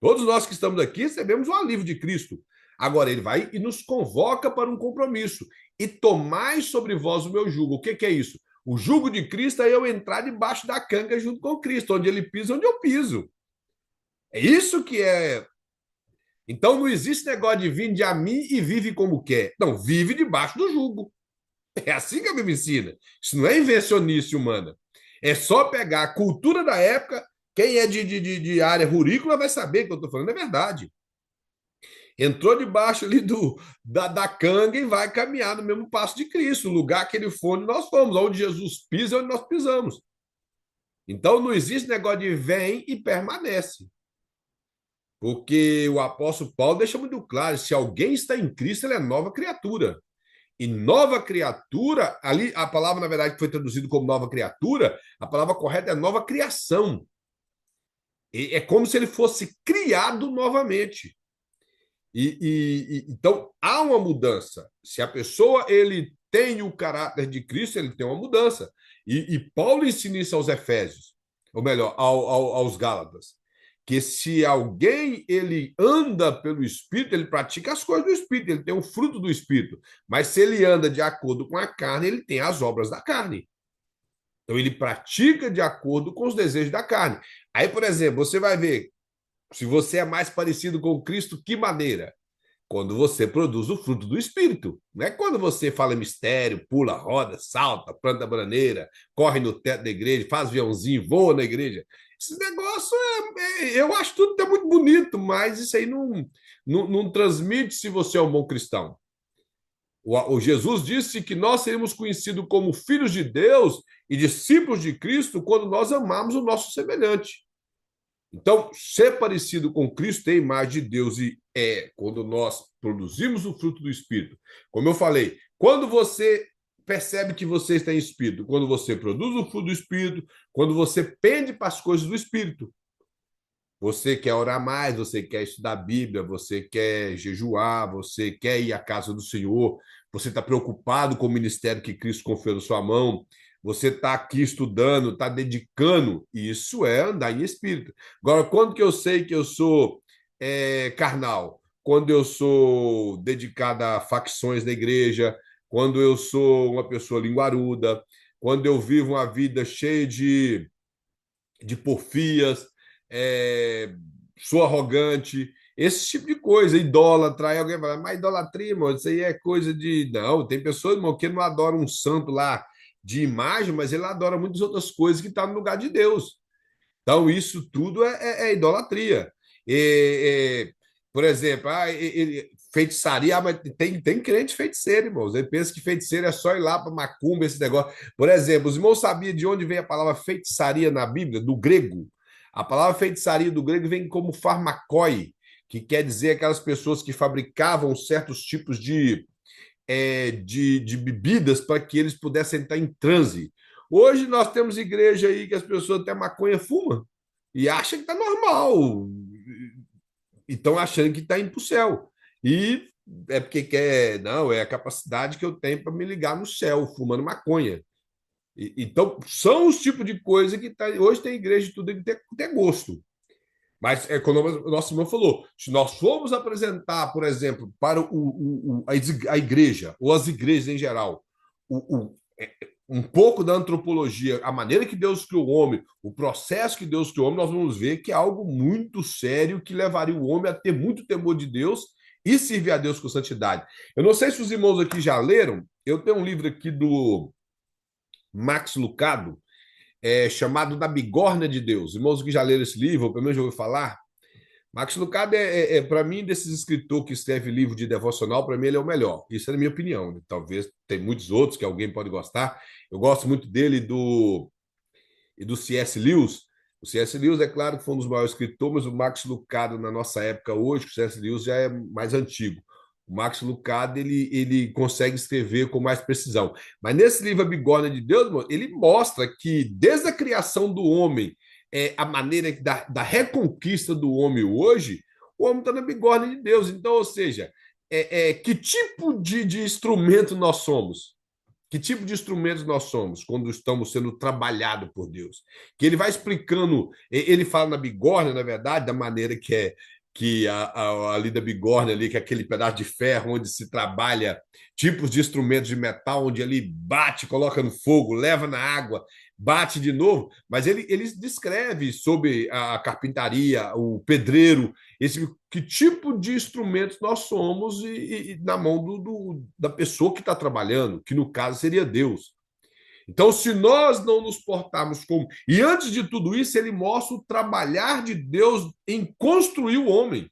Todos nós que estamos aqui recebemos o alívio de Cristo. Agora, ele vai e nos convoca para um compromisso. E tomai sobre vós o meu jugo. O que é isso? O jugo de Cristo é eu entrar debaixo da canga junto com Cristo, onde ele pisa, onde eu piso. É isso que é. Então não existe negócio de vinde a mim e vive como quer. Não, vive debaixo do jugo. É assim que a Bíblia ensina. Isso não é invencionice humana. É só pegar a cultura da época. Quem é de área rurícola vai saber que eu estou falando é verdade. Entrou debaixo ali da canga e vai caminhar no mesmo passo de Cristo. O lugar que ele foi, onde nós fomos. Onde Jesus pisa, é onde nós pisamos. Então não existe negócio de vem e permanece. Porque o apóstolo Paulo deixa muito claro: se alguém está em Cristo, ele é nova criatura. E nova criatura, ali a palavra, na verdade, que foi traduzida como nova criatura, a palavra correta é nova criação. É como se ele fosse criado novamente. Então, há uma mudança. Se a pessoa ele tem o caráter de Cristo, ele tem uma mudança. Paulo ensina isso aos Efésios, ou melhor, aos Gálatas, que se alguém ele anda pelo Espírito, ele pratica as coisas do Espírito, ele tem o fruto do Espírito. Mas se ele anda de acordo com a carne, ele tem as obras da carne. Então, ele pratica de acordo com os desejos da carne. Aí, por exemplo, você vai ver se você é mais parecido com Cristo, que maneira? Quando você produz o fruto do Espírito. Não é quando você fala mistério, pula, roda, salta, planta bananeira, corre no teto da igreja, faz aviãozinho, voa na igreja. Esse negócio, eu acho tudo é muito bonito, mas isso aí não transmite se você é um bom cristão. O Jesus disse que nós seríamos conhecidos como filhos de Deus e discípulos de Cristo quando nós amamos o nosso semelhante. Então, ser parecido com Cristo é a imagem de Deus e é quando nós produzimos o fruto do Espírito. Como eu falei, quando você percebe que você está em Espírito, quando você produz o fruto do Espírito, quando você pende para as coisas do Espírito. Você quer orar mais, você quer estudar a Bíblia, você quer jejuar, você quer ir à casa do Senhor, você está preocupado com o ministério que Cristo confiou na sua mão, você está aqui estudando, está dedicando, isso é andar em espírito. Agora, quando que eu sei que eu sou carnal? Quando eu sou dedicado a facções da igreja, quando eu sou uma pessoa linguaruda, quando eu vivo uma vida cheia de porfias, sou arrogante, esse tipo de coisa, idólatra. Aí alguém fala, mas idolatria, irmão, isso aí é coisa de. Não, tem pessoas, irmão, que não adoram um santo lá de imagem, mas ele adora muitas outras coisas que estão no lugar de Deus. Então, isso tudo é idolatria. Por exemplo, feitiçaria, mas tem crente feiticeiro, irmãos. Ele pensa que feiticeiro é só ir lá para macumba, esse negócio. Por exemplo, os irmãos sabiam de onde vem a palavra feitiçaria na Bíblia? Do grego. A palavra feitiçaria do grego vem como farmakoi, que quer dizer aquelas pessoas que fabricavam certos tipos de bebidas para que eles pudessem entrar em transe. Hoje nós temos igreja aí que as pessoas até maconha fumam e acham que está normal. E estão achando que está indo para o céu. E é porque quer, não, é a capacidade que eu tenho para me ligar no céu, fumando maconha. Então, são os tipos de coisa que tá, hoje tem igreja de tudo que tem gosto. Mas é como o nosso irmão falou, se nós formos apresentar, por exemplo, para a igreja, ou as igrejas em geral, um pouco da antropologia, a maneira que Deus criou o homem, o processo que Deus criou o homem, nós vamos ver que é algo muito sério que levaria o homem a ter muito temor de Deus e servir a Deus com santidade. Eu não sei se os irmãos aqui já leram, eu tenho um livro aqui do Max Lucado, chamado Da Bigorna de Deus. Irmãos que já leram esse livro, ou pelo menos já ouviram falar, Max Lucado para mim, desses escritores que escreve livro de devocional, para mim ele é o melhor. Isso é a minha opinião. Né? Talvez tem muitos outros que alguém pode gostar. Eu gosto muito dele e do C.S. Lewis. O C.S. Lewis, é claro que foi um dos maiores escritores, mas o Max Lucado, na nossa época hoje, o C.S. Lewis já é mais antigo. O Max Lucado, ele consegue escrever com mais precisão. Mas nesse livro A Bigorna de Deus, ele mostra que desde a criação do homem, a maneira da reconquista do homem hoje, o homem está na bigorna de Deus. Então, ou seja, que tipo de instrumento nós somos? Que tipo de instrumentos nós somos quando estamos sendo trabalhados por Deus? Que ele vai explicando, ele fala na bigorna, na verdade, da maneira que ali da bigorna, ali, que é aquele pedaço de ferro onde se trabalha tipos de instrumentos de metal, onde ele bate, coloca no fogo, leva na água, bate de novo, mas ele descreve sobre a carpintaria, o pedreiro, que tipo de instrumentos nós somos e na mão da pessoa que está trabalhando, que no caso seria Deus. Então, se nós não nos portarmos como. E antes de tudo isso, ele mostra o trabalhar de Deus em construir o homem.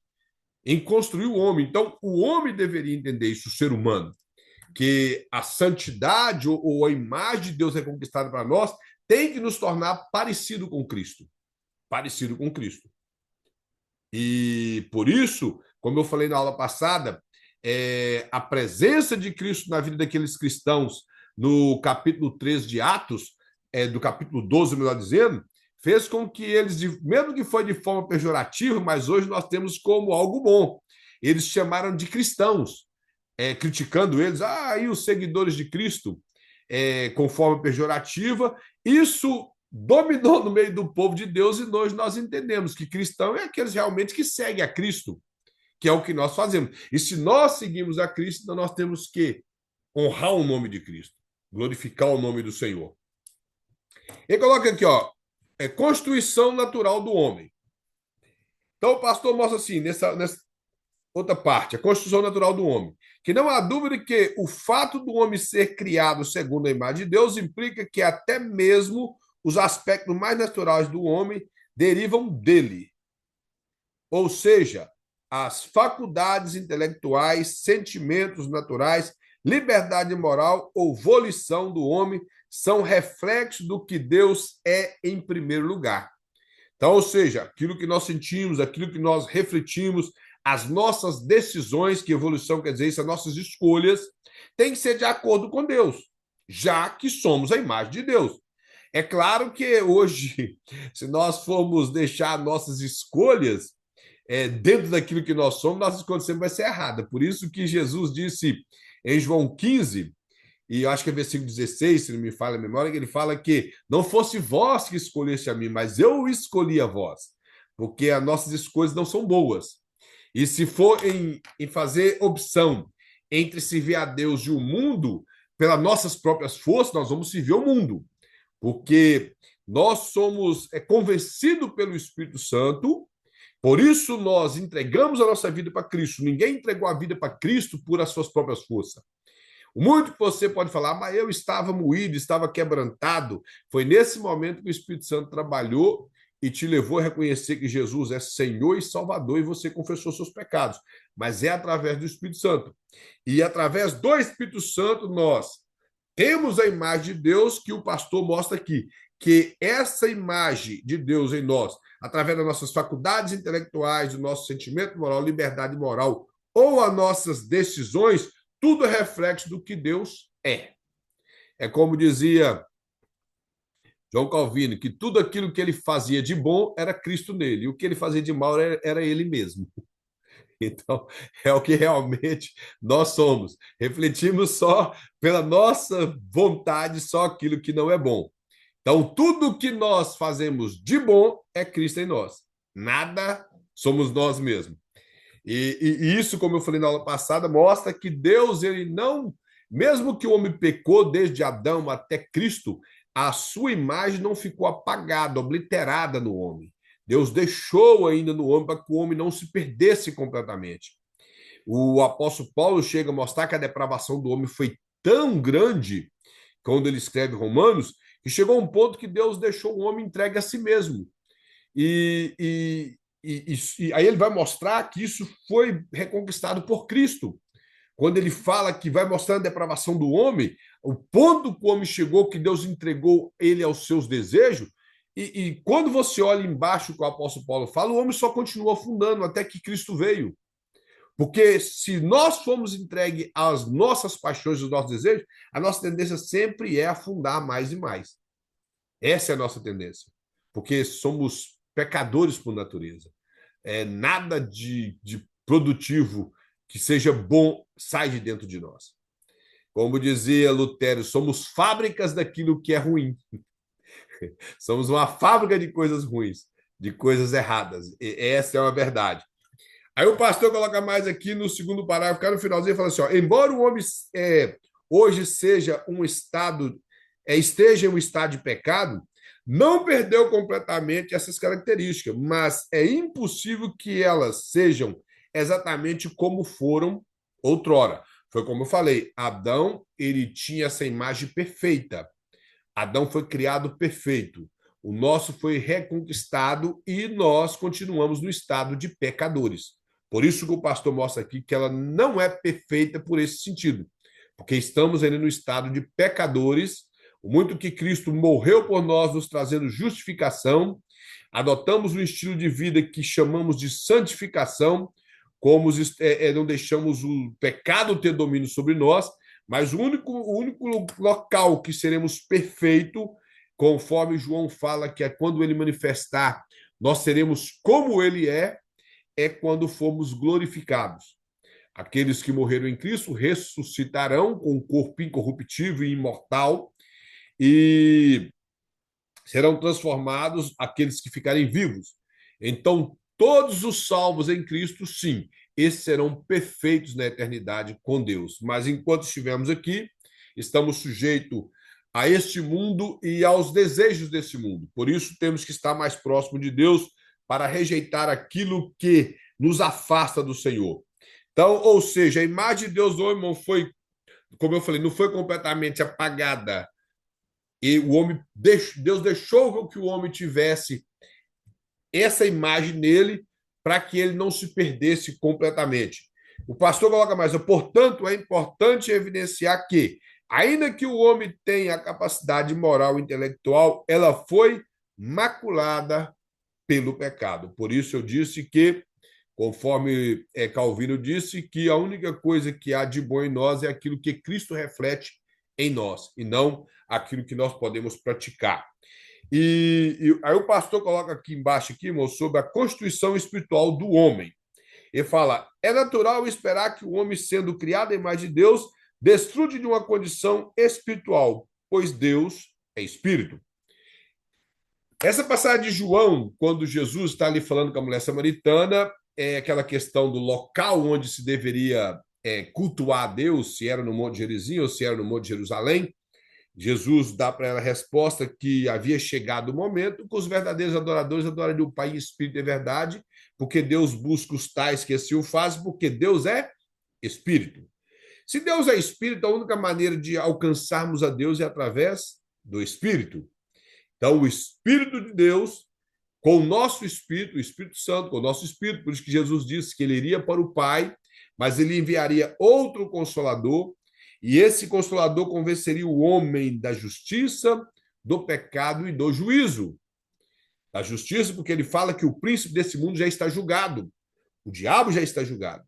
Em construir o homem. Então, o homem deveria entender isso, o ser humano. Que a santidade ou a imagem de Deus é conquistada para nós tem que nos tornar parecido com Cristo. Parecido com Cristo. E por isso, como eu falei na aula passada, a presença de Cristo na vida daqueles cristãos no capítulo 3 de Atos, do capítulo 12, melhor dizendo, fez com que eles, mesmo que foi de forma pejorativa, mas hoje nós temos como algo bom. Eles chamaram de cristãos, criticando eles, e os seguidores de Cristo, com forma pejorativa. Isso dominou no meio do povo de Deus e hoje nós entendemos que cristão é aqueles realmente que seguem a Cristo, que é o que nós fazemos. E se nós seguimos a Cristo, então nós temos que honrar o nome de Cristo, glorificar o nome do Senhor. Ele coloca aqui, ó, constituição natural do homem. Então o pastor mostra assim, nessa outra parte, a constituição natural do homem, que não há dúvida que o fato do homem ser criado segundo a imagem de Deus implica que até mesmo os aspectos mais naturais do homem derivam dele. Ou seja, as faculdades intelectuais, sentimentos naturais, liberdade moral ou volição do homem são reflexos do que Deus é em primeiro lugar. Então, ou seja, aquilo que nós sentimos, aquilo que nós refletimos, as nossas decisões, que evolução quer dizer isso, as nossas escolhas, tem que ser de acordo com Deus, já que somos a imagem de Deus. É claro que hoje, se nós formos deixar nossas escolhas dentro daquilo que nós somos, nossa escolha sempre vai ser errada. Por isso que Jesus disse em João 15, e eu acho que é versículo 16, se não me falha a memória, que ele fala que não fosse vós que escolhesse a mim, mas eu escolhi a vós, porque as nossas escolhas não são boas. E se for em fazer opção entre servir a Deus e o mundo, pelas nossas próprias forças, nós vamos servir o mundo, porque nós somos convencidos pelo Espírito Santo. Por isso nós entregamos a nossa vida para Cristo. Ninguém entregou a vida para Cristo por as suas próprias forças. Muito que você pode falar, mas eu estava moído, estava quebrantado. Foi nesse momento que o Espírito Santo trabalhou e te levou a reconhecer que Jesus é Senhor e Salvador e você confessou seus pecados. Mas é através do Espírito Santo. E através do Espírito Santo nós temos a imagem de Deus que o pastor mostra aqui, que essa imagem de Deus em nós, através das nossas faculdades intelectuais, do nosso sentimento moral, liberdade moral, ou as nossas decisões, tudo é reflexo do que Deus é. É como dizia João Calvino, que tudo aquilo que ele fazia de bom era Cristo nele, e o que ele fazia de mal era ele mesmo. Então, é o que realmente nós somos. Refletimos só pela nossa vontade, só aquilo que não é bom. Então, tudo que nós fazemos de bom é Cristo em nós. Nada somos nós mesmos. E isso, como eu falei na aula passada, mostra que Deus, ele não, mesmo que o homem pecou desde Adão até Cristo, a sua imagem não ficou apagada, obliterada no homem. Deus deixou ainda no homem para que o homem não se perdesse completamente. O apóstolo Paulo chega a mostrar que a depravação do homem foi tão grande, quando ele escreve Romanos, que chegou a um ponto que Deus deixou o homem entregue a si mesmo. E aí ele vai mostrar que isso foi reconquistado por Cristo. Quando ele fala que vai mostrando a depravação do homem, o ponto que o homem chegou, que Deus entregou ele aos seus desejos, e quando você olha embaixo que o apóstolo Paulo fala, o homem só continua afundando até que Cristo veio. Porque se nós formos entregues às nossas paixões e aos nossos desejos, a nossa tendência sempre é afundar mais e mais. Essa é a nossa tendência. Porque somos pecadores por natureza. Nada de produtivo que seja bom sai de dentro de nós. Como dizia Lutero, somos fábricas daquilo que é ruim. Somos uma fábrica de coisas ruins, de coisas erradas. E essa é uma verdade. Aí o pastor coloca mais aqui no segundo parágrafo, no finalzinho, fala assim: ó, embora o homem hoje seja esteja em um estado de pecado, não perdeu completamente essas características, mas é impossível que elas sejam exatamente como foram outrora. Foi como eu falei, Adão, ele tinha essa imagem perfeita. Adão foi criado perfeito. O nosso foi reconquistado e nós continuamos no estado de pecadores. Por isso que o pastor mostra aqui que ela não é perfeita por esse sentido, porque estamos ainda no estado de pecadores. Muito que Cristo morreu por nós, nos trazendo justificação, adotamos um estilo de vida que chamamos de santificação, como não deixamos o pecado ter domínio sobre nós, mas o único local que seremos perfeitos, conforme João fala, que é quando ele manifestar, nós seremos como ele é quando formos glorificados. Aqueles que morreram em Cristo ressuscitarão com um corpo incorruptível e imortal, e serão transformados aqueles que ficarem vivos. Então, todos os salvos em Cristo, sim, esses serão perfeitos na eternidade com Deus. Mas enquanto estivermos aqui, estamos sujeitos a este mundo e aos desejos desse mundo. Por isso, temos que estar mais próximo de Deus para rejeitar aquilo que nos afasta do Senhor. Então, ou seja, a imagem de Deus, irmão, foi, como eu falei, não foi completamente apagada. E o homem, Deus deixou que o homem tivesse essa imagem nele para que ele não se perdesse completamente. O pastor coloca mais, portanto, é importante evidenciar que, ainda que o homem tenha a capacidade moral e intelectual, ela foi maculada pelo pecado. Por isso eu disse que, conforme Calvino disse, que a única coisa que há de bom em nós é aquilo que Cristo reflete em nós, e não aquilo que nós podemos praticar. E aí o pastor coloca aqui embaixo, aqui, irmão, sobre a constituição espiritual do homem. Ele fala, é natural esperar que o homem, sendo criado à imagem de Deus, desfrute de uma condição espiritual, pois Deus é espírito. Essa passagem de João, quando Jesus está ali falando com a mulher samaritana, é aquela questão do local onde se deveria cultuar a Deus, se era no Monte Gerizim ou se era no Monte Jerusalém. Jesus dá para ela a resposta que havia chegado o momento que os verdadeiros adoradores adorariam o Pai em espírito e verdade, porque Deus busca os tais que assim o fazem, porque Deus é espírito. Se Deus é espírito, a única maneira de alcançarmos a Deus é através do espírito. Então, o Espírito de Deus, com o nosso Espírito, o Espírito Santo, com o nosso Espírito, por isso que Jesus disse que ele iria para o Pai, mas ele enviaria outro Consolador, e esse Consolador convenceria o homem da justiça, do pecado e do juízo. Da justiça, porque ele fala que o príncipe desse mundo já está julgado, o diabo já está julgado.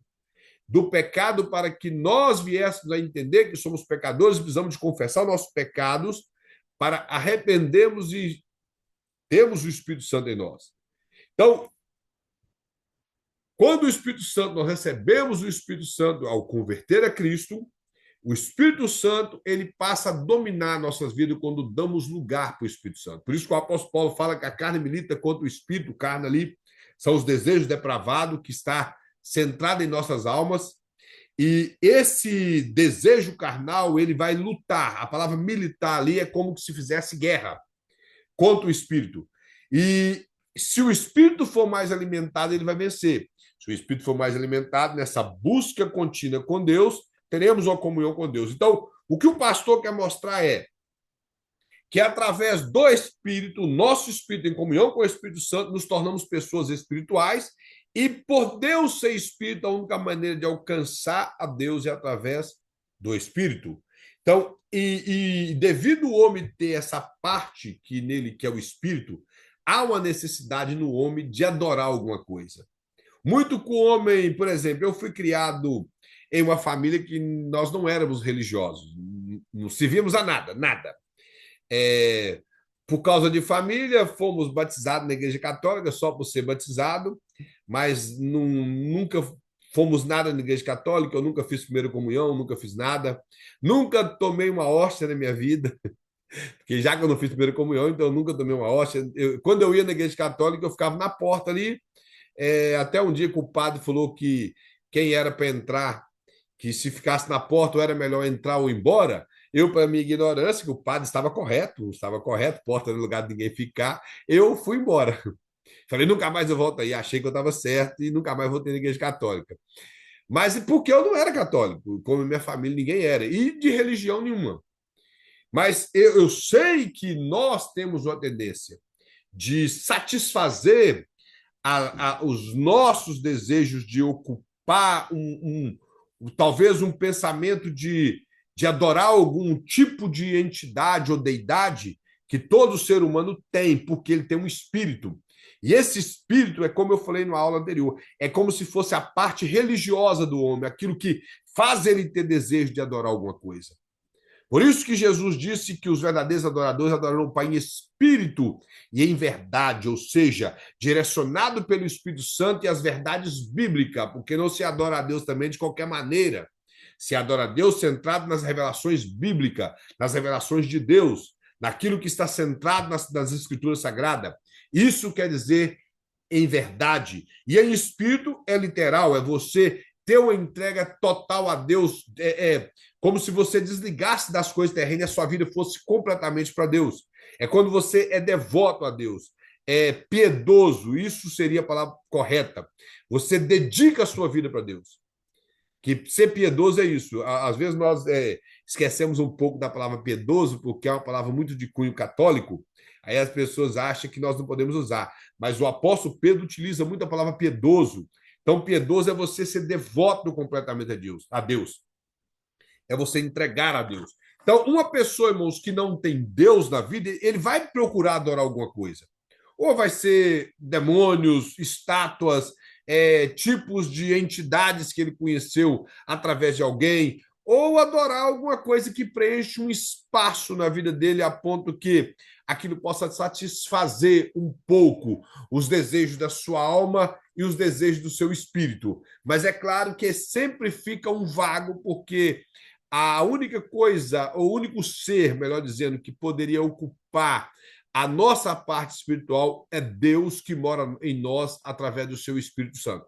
Do pecado, para que nós viéssemos a entender que somos pecadores, precisamos de confessar nossos pecados, para arrependermos e termos o Espírito Santo em nós. Então, quando o Espírito Santo, nós recebemos o Espírito Santo ao converter a Cristo, o Espírito Santo ele passa a dominar nossas vidas quando damos lugar para o Espírito Santo. Por isso que o apóstolo Paulo fala que a carne milita contra o Espírito, carne ali são os desejos depravados que está centrado em nossas almas. E esse desejo carnal, ele vai lutar. A palavra militar ali é como se fizesse guerra contra o espírito. E se o espírito for mais alimentado, ele vai vencer. Se o espírito for mais alimentado nessa busca contínua com Deus, teremos uma comunhão com Deus. Então, o que o pastor quer mostrar é que através do Espírito, nosso Espírito em comunhão com o Espírito Santo, nos tornamos pessoas espirituais. E por Deus ser Espírito, a única maneira de alcançar a Deus é através do Espírito. Então, devido o homem ter essa parte que nele, que é o Espírito, há uma necessidade no homem de adorar alguma coisa. Muito com o homem, por exemplo, eu fui criado em uma família que nós não éramos religiosos, não servíamos a nada, nada. Por causa de família, fomos batizados na Igreja Católica, só por ser batizado, mas nunca fomos nada na Igreja Católica, eu nunca fiz primeira comunhão, nunca fiz nada, nunca tomei uma hóstia na minha vida, porque já que eu não fiz primeira comunhão, então eu nunca tomei uma hóstia. Quando eu ia na Igreja Católica, eu ficava na porta ali, até um dia que o padre falou que quem era para entrar, que se ficasse na porta ou era melhor entrar ou ir embora. Eu, para minha ignorância, que o padre estava correto, porta no lugar de ninguém ficar, eu fui embora. Falei, nunca mais eu volto aí. Achei que eu estava certo e nunca mais voltei na igreja católica. Mas porque eu não era católico, como minha família, ninguém era, e de religião nenhuma. Mas eu sei que nós temos uma tendência de satisfazer os nossos desejos de ocupar talvez um pensamento de adorar algum tipo de entidade ou deidade que todo ser humano tem, porque ele tem um espírito. E esse espírito é como eu falei na aula anterior, é como se fosse a parte religiosa do homem, aquilo que faz ele ter desejo de adorar alguma coisa. Por isso que Jesus disse que os verdadeiros adoradores adorarão o Pai em espírito e em verdade, ou seja, direcionado pelo Espírito Santo e as verdades bíblicas, porque não se adora a Deus também de qualquer maneira. Se adora a Deus centrado nas revelações bíblicas, nas revelações de Deus, naquilo que está centrado nas Escrituras Sagradas. Isso quer dizer em verdade. E em espírito é literal, é você ter uma entrega total a Deus, como se você desligasse das coisas terrenas e a sua vida fosse completamente para Deus. É quando você é devoto a Deus, é piedoso, isso seria a palavra correta. Você dedica a sua vida para Deus. Que ser piedoso é isso. Às vezes nós esquecemos um pouco da palavra piedoso, porque é uma palavra muito de cunho católico. Aí as pessoas acham que nós não podemos usar. Mas o apóstolo Pedro utiliza muito a palavra piedoso. Então, piedoso é você ser devoto completamente a Deus, a Deus. É você entregar a Deus. Então, uma pessoa, irmãos, que não tem Deus na vida, ele vai procurar adorar alguma coisa. Ou vai ser demônios, estátuas, tipos de entidades que ele conheceu através de alguém, ou adorar alguma coisa que preenche um espaço na vida dele a ponto que aquilo possa satisfazer um pouco os desejos da sua alma e os desejos do seu espírito. Mas é claro que sempre fica um vago, porque a única coisa, ou o único ser, melhor dizendo, que poderia ocupar a nossa parte espiritual é Deus que mora em nós através do seu Espírito Santo.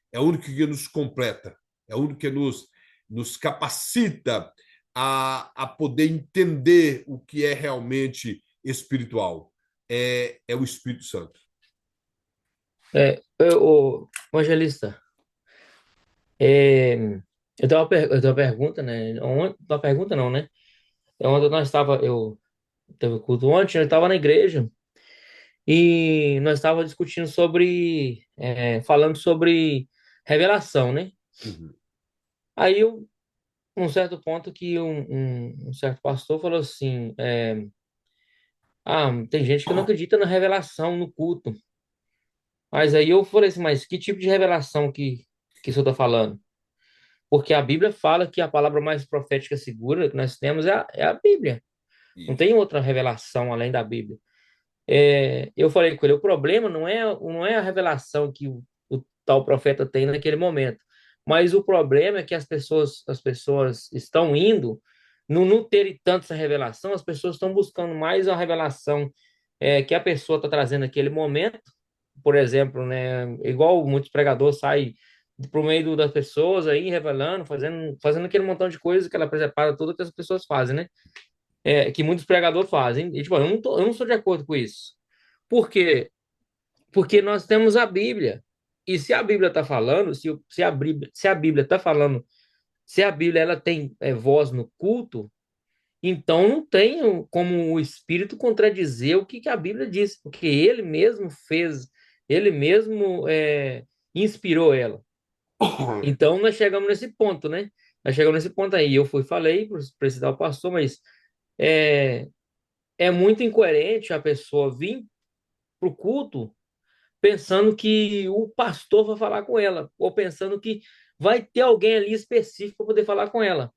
É o único que nos completa, é o único que nos capacita a poder entender o que é realmente espiritual. É o Espírito Santo. Evangelista, é, eu tenho uma pergunta, né? Uma pergunta não, né? Ontem eu teve culto ontem, eu estava na igreja e nós estávamos discutindo falando sobre revelação, né? Uhum. Aí, um certo ponto que um certo pastor falou assim, tem gente que não acredita na revelação no culto. Mas aí eu falei assim, mas que tipo de revelação que o senhor está falando? Porque a Bíblia fala que a palavra mais profética segura que nós temos é a Bíblia. Não Isso. tem outra revelação além da Bíblia. Eu falei com ele, o problema não é a revelação que o tal profeta tem naquele momento, mas o problema é que as pessoas estão indo, não terem tanto essa revelação, as pessoas estão buscando mais a revelação que a pessoa está trazendo naquele momento, por exemplo, né, igual muitos pregadores saem pro meio das pessoas aí, revelando, fazendo aquele montão de coisas, aquela presepada toda que as pessoas fazem, né? Que muitos pregadores fazem. E, tipo, eu não sou de acordo com isso. Por quê? Porque nós temos a Bíblia. E se a Bíblia está falando, se a Bíblia está falando, se a Bíblia ela tem voz no culto, então não tem como o Espírito contradizer o que a Bíblia diz, porque ele mesmo fez, ele mesmo inspirou ela. Então nós chegamos nesse ponto, né? Nós chegamos nesse ponto aí. Eu falei para esse tal pastor, mas é, é muito incoerente a pessoa vir para o culto pensando que o pastor vai falar com ela, ou pensando que vai ter alguém ali específico para poder falar com ela,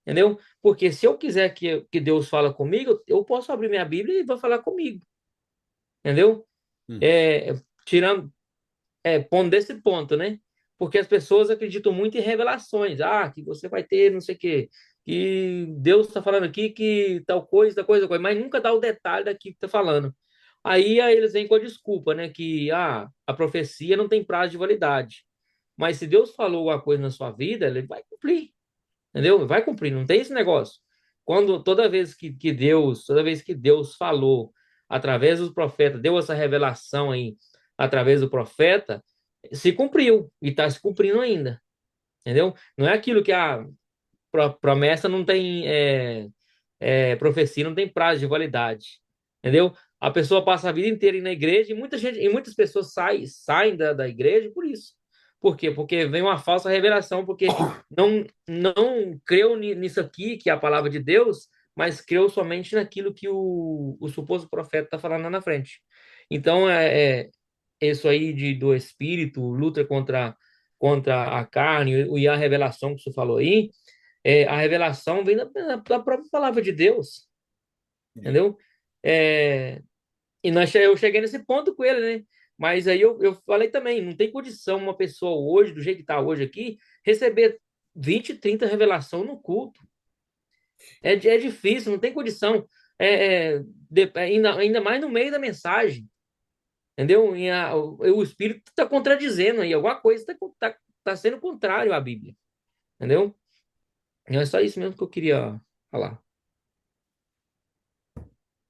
entendeu? Porque se eu quiser que Deus fale comigo, eu posso abrir minha Bíblia e vai falar comigo, entendeu? Uhum. Tirando, pondo desse ponto, né? Porque as pessoas acreditam muito em revelações, que você vai ter não sei o quê, que Deus está falando aqui que tal coisa, mas nunca dá o detalhe daquilo que está falando. Aí eles vêm com a desculpa, né? Que a profecia não tem prazo de validade. Mas se Deus falou alguma coisa na sua vida, ele vai cumprir, entendeu? Vai cumprir, não tem esse negócio. Toda vez que Deus falou através dos profetas, deu essa revelação aí através do profeta, se cumpriu e está se cumprindo ainda, entendeu? Não é aquilo que a promessa não tem profecia não tem prazo de validade, entendeu? A pessoa passa a vida inteira indo na igreja e muitas pessoas saem da igreja por isso. Por quê? Porque vem uma falsa revelação, porque não creu nisso aqui, que é a palavra de Deus, mas creu somente naquilo que o suposto profeta está falando lá na frente. Então, isso aí do espírito, luta contra a carne e a revelação que você falou aí, a revelação vem da própria palavra de Deus, entendeu? É, eu cheguei nesse ponto com ele, né? Mas aí eu falei também, não tem condição uma pessoa hoje, do jeito que está hoje aqui, receber 20, 30 revelação no culto. É difícil, não tem condição. Ainda mais no meio da mensagem, entendeu? O Espírito está contradizendo aí, alguma coisa está tá sendo contrário à Bíblia, entendeu? Então é só isso mesmo que eu queria falar.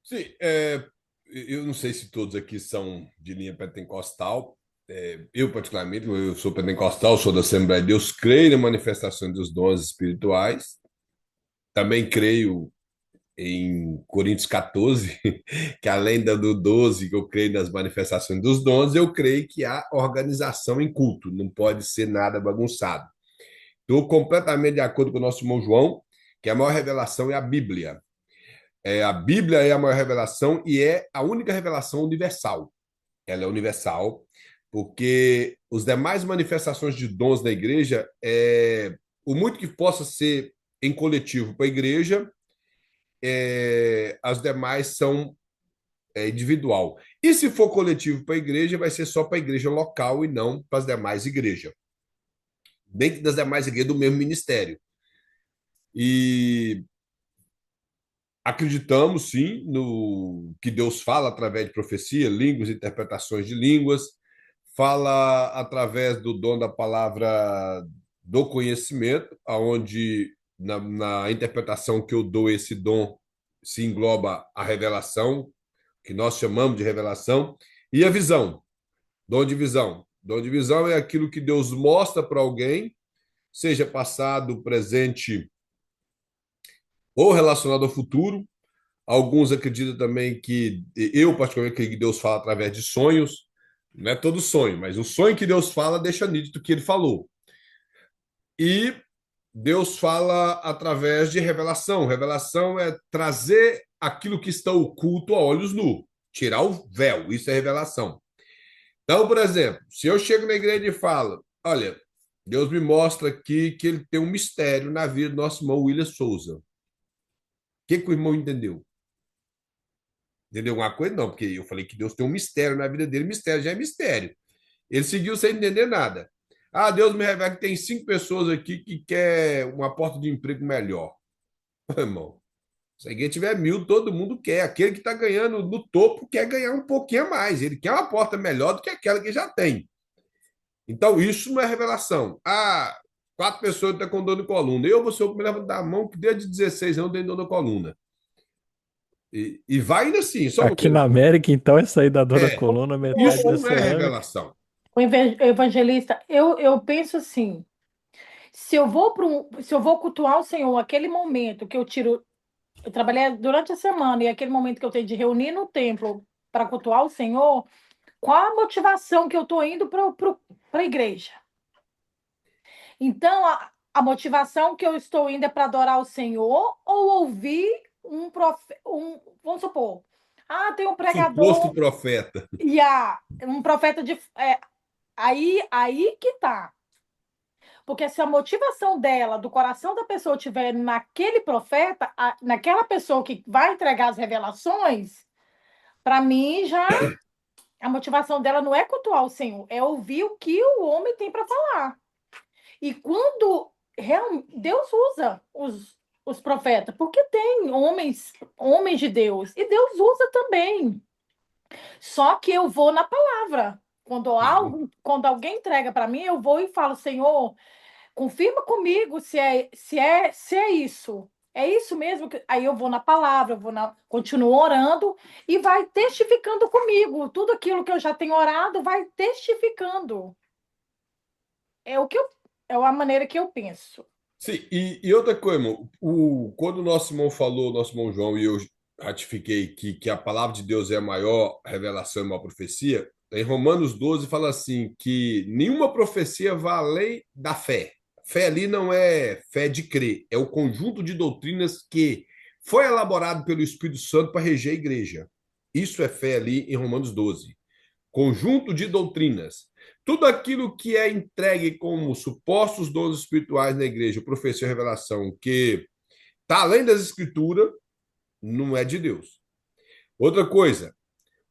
Sim, eu não sei se todos aqui são de linha pentecostal. Eu, particularmente, eu sou pentecostal, sou da Assembleia de Deus, creio na manifestação dos dons espirituais. Também creio em Coríntios 14, que além do 12, que eu creio nas manifestações dos dons, eu creio que há organização em culto, não pode ser nada bagunçado. Estou completamente de acordo com o nosso irmão João, que a maior revelação é a Bíblia. A Bíblia é a maior revelação e é a única revelação universal. Ela é universal, porque as demais manifestações de dons da igreja, o muito que possa ser em coletivo para a igreja, as demais são individual. E se for coletivo para a igreja, vai ser só para a igreja local e não para as demais igrejas. Dentro das demais igrejas do mesmo ministério. E acreditamos, sim, no que Deus fala através de profecia, línguas, interpretações de línguas, fala através do dom da palavra do conhecimento, aonde na interpretação que eu dou esse dom se engloba a revelação, que nós chamamos de revelação, e a visão, dom de visão. Dom de visão é aquilo que Deus mostra para alguém, seja passado, presente ou relacionado ao futuro. Alguns acreditam também que, eu particularmente, acredito que Deus fala através de sonhos. Não é todo sonho, mas o sonho que Deus fala deixa nítido o que ele falou. E Deus fala através de revelação. Revelação é trazer aquilo que está oculto a olhos nus, tirar o véu, isso é revelação. Então, por exemplo, se eu chego na igreja e falo, olha, Deus me mostra aqui que ele tem um mistério na vida do nosso irmão William Souza. O que o irmão entendeu? Entendeu alguma coisa? Não, porque eu falei que Deus tem um mistério na vida dele, mistério já é mistério. Ele seguiu sem entender nada. Ah, Deus me revela que tem 5 pessoas aqui que quer uma porta de emprego melhor. Irmão, se alguém tiver 1.000, todo mundo quer. Aquele que está ganhando no topo quer ganhar um pouquinho a mais. Ele quer uma porta melhor do que aquela que já tem. Então, isso não é revelação. Ah, 4 pessoas estão com dor de coluna. Eu vou ser o primeiro a dar a mão que desde 16 anos tem dor de coluna. E vai indo assim. Só Aqui na América, então, essa aí da dona é, coluna, metade isso da não é cerâmica. revelação. O evangelista, eu penso assim, se eu vou cultuar o Senhor, aquele momento que eu tiro, eu trabalhei durante a semana e aquele momento que eu tenho de reunir no templo para cultuar o Senhor, qual a motivação que eu estou indo para a igreja? Então, a motivação que eu estou indo é para adorar o Senhor ou ouvir vamos supor, tem um Suposto pregador profeta. e um profeta de aí que tá. Porque se a motivação dela, do coração da pessoa, estiver naquele profeta, naquela pessoa que vai entregar as revelações, para mim já a motivação dela não é cultuar o Senhor, é ouvir o que o homem tem para falar. E quando Deus usa os profetas, porque tem homens de Deus, e Deus usa também. Só que eu vou na palavra. Quando alguém entrega para mim, eu vou e falo, Senhor, confirma comigo se é isso. É isso mesmo? Aí eu vou na palavra, continuo orando e vai testificando comigo. Tudo aquilo que eu já tenho orado vai testificando. É o que é a maneira que eu penso. Sim, e outra coisa, irmão, quando o nosso irmão falou, nosso irmão João, e eu ratifiquei que a palavra de Deus é a maior revelação e maior profecia, em Romanos 12 fala assim, que nenhuma profecia vai além da fé. Fé ali não é fé de crer, é o conjunto de doutrinas que foi elaborado pelo Espírito Santo para reger a igreja. Isso é fé ali em Romanos 12. Conjunto de doutrinas. Tudo aquilo que é entregue como supostos dons espirituais na igreja, profecia e revelação, que está além das escrituras, não é de Deus. Outra coisa,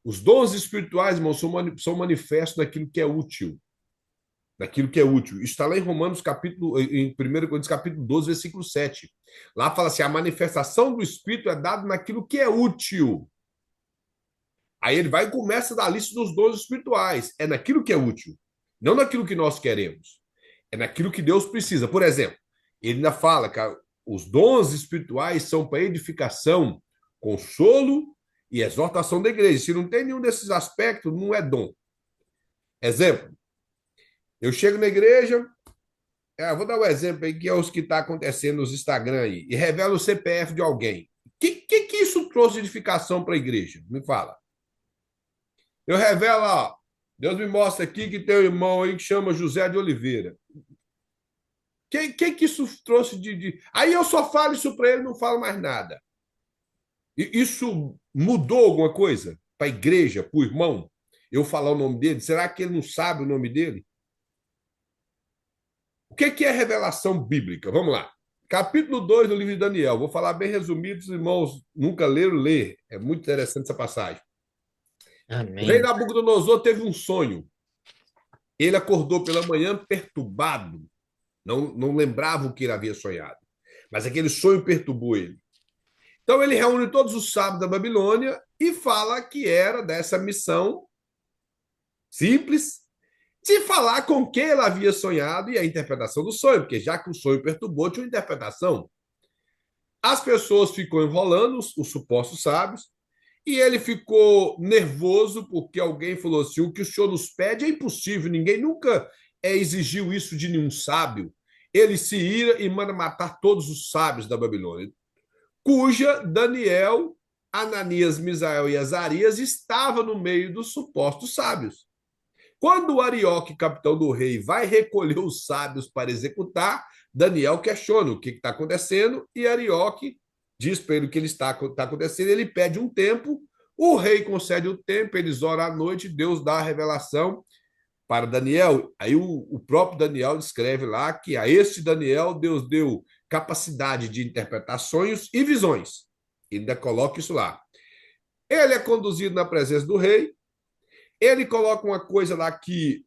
os dons espirituais, irmãos, são manifestos naquilo que é útil. Naquilo que é útil. Isso está lá em Romanos, em 1 Coríntios, capítulo 12, versículo 7. Lá fala assim: a manifestação do Espírito é dada naquilo que é útil. Aí ele vai e começa a dar a lista dos dons espirituais. É naquilo que é útil, não naquilo que nós queremos. É naquilo que Deus precisa. Por exemplo, ele ainda fala que os dons espirituais são para edificação, consolo e exortação da igreja. Se não tem nenhum desses aspectos, não é dom. Exemplo, eu chego na igreja, vou dar um exemplo aí, que é os que está acontecendo nos Instagram aí, e revela o CPF de alguém. Que isso trouxe de edificação para a igreja? Me fala. Eu revelo, ó, Deus me mostra aqui que tem um irmão aí que chama José de Oliveira. Que isso trouxe de. Aí eu só falo isso para ele, não falo mais nada. E isso mudou alguma coisa para a igreja, para o irmão? Eu falar o nome dele? Será que ele não sabe o nome dele? O que é revelação bíblica? Vamos lá. Capítulo 2 do livro de Daniel. Vou falar bem resumido, os irmãos nunca leram, ler. É muito interessante essa passagem. O rei Amém. Nabucodonosor teve um sonho. Ele acordou pela manhã perturbado. Não lembrava o que ele havia sonhado. Mas aquele sonho perturbou ele. Então ele reúne todos os sábios da Babilônia e fala que era dessa missão simples de falar com quem ele havia sonhado e a interpretação do sonho, porque já que o sonho perturbou, tinha uma interpretação. As pessoas ficam enrolando, os supostos sábios, e ele ficou nervoso porque alguém falou assim: o que o senhor nos pede é impossível, ninguém nunca exigiu isso de nenhum sábio. Ele se ira e manda matar todos os sábios da Babilônia, cuja Daniel, Ananias, Misael e Azarias estavam no meio dos supostos sábios. Quando o Arioque, capitão do rei, vai recolher os sábios para executar, Daniel questiona o que está acontecendo e Arioque diz para ele o que está acontecendo. Ele pede um tempo, o rei concede o tempo, eles oram à noite, Deus dá a revelação para Daniel. Aí o próprio Daniel escreve lá que a este Daniel Deus deu capacidade de interpretar sonhos e visões. Ele ainda coloca isso lá. Ele é conduzido na presença do rei. Ele coloca uma coisa lá que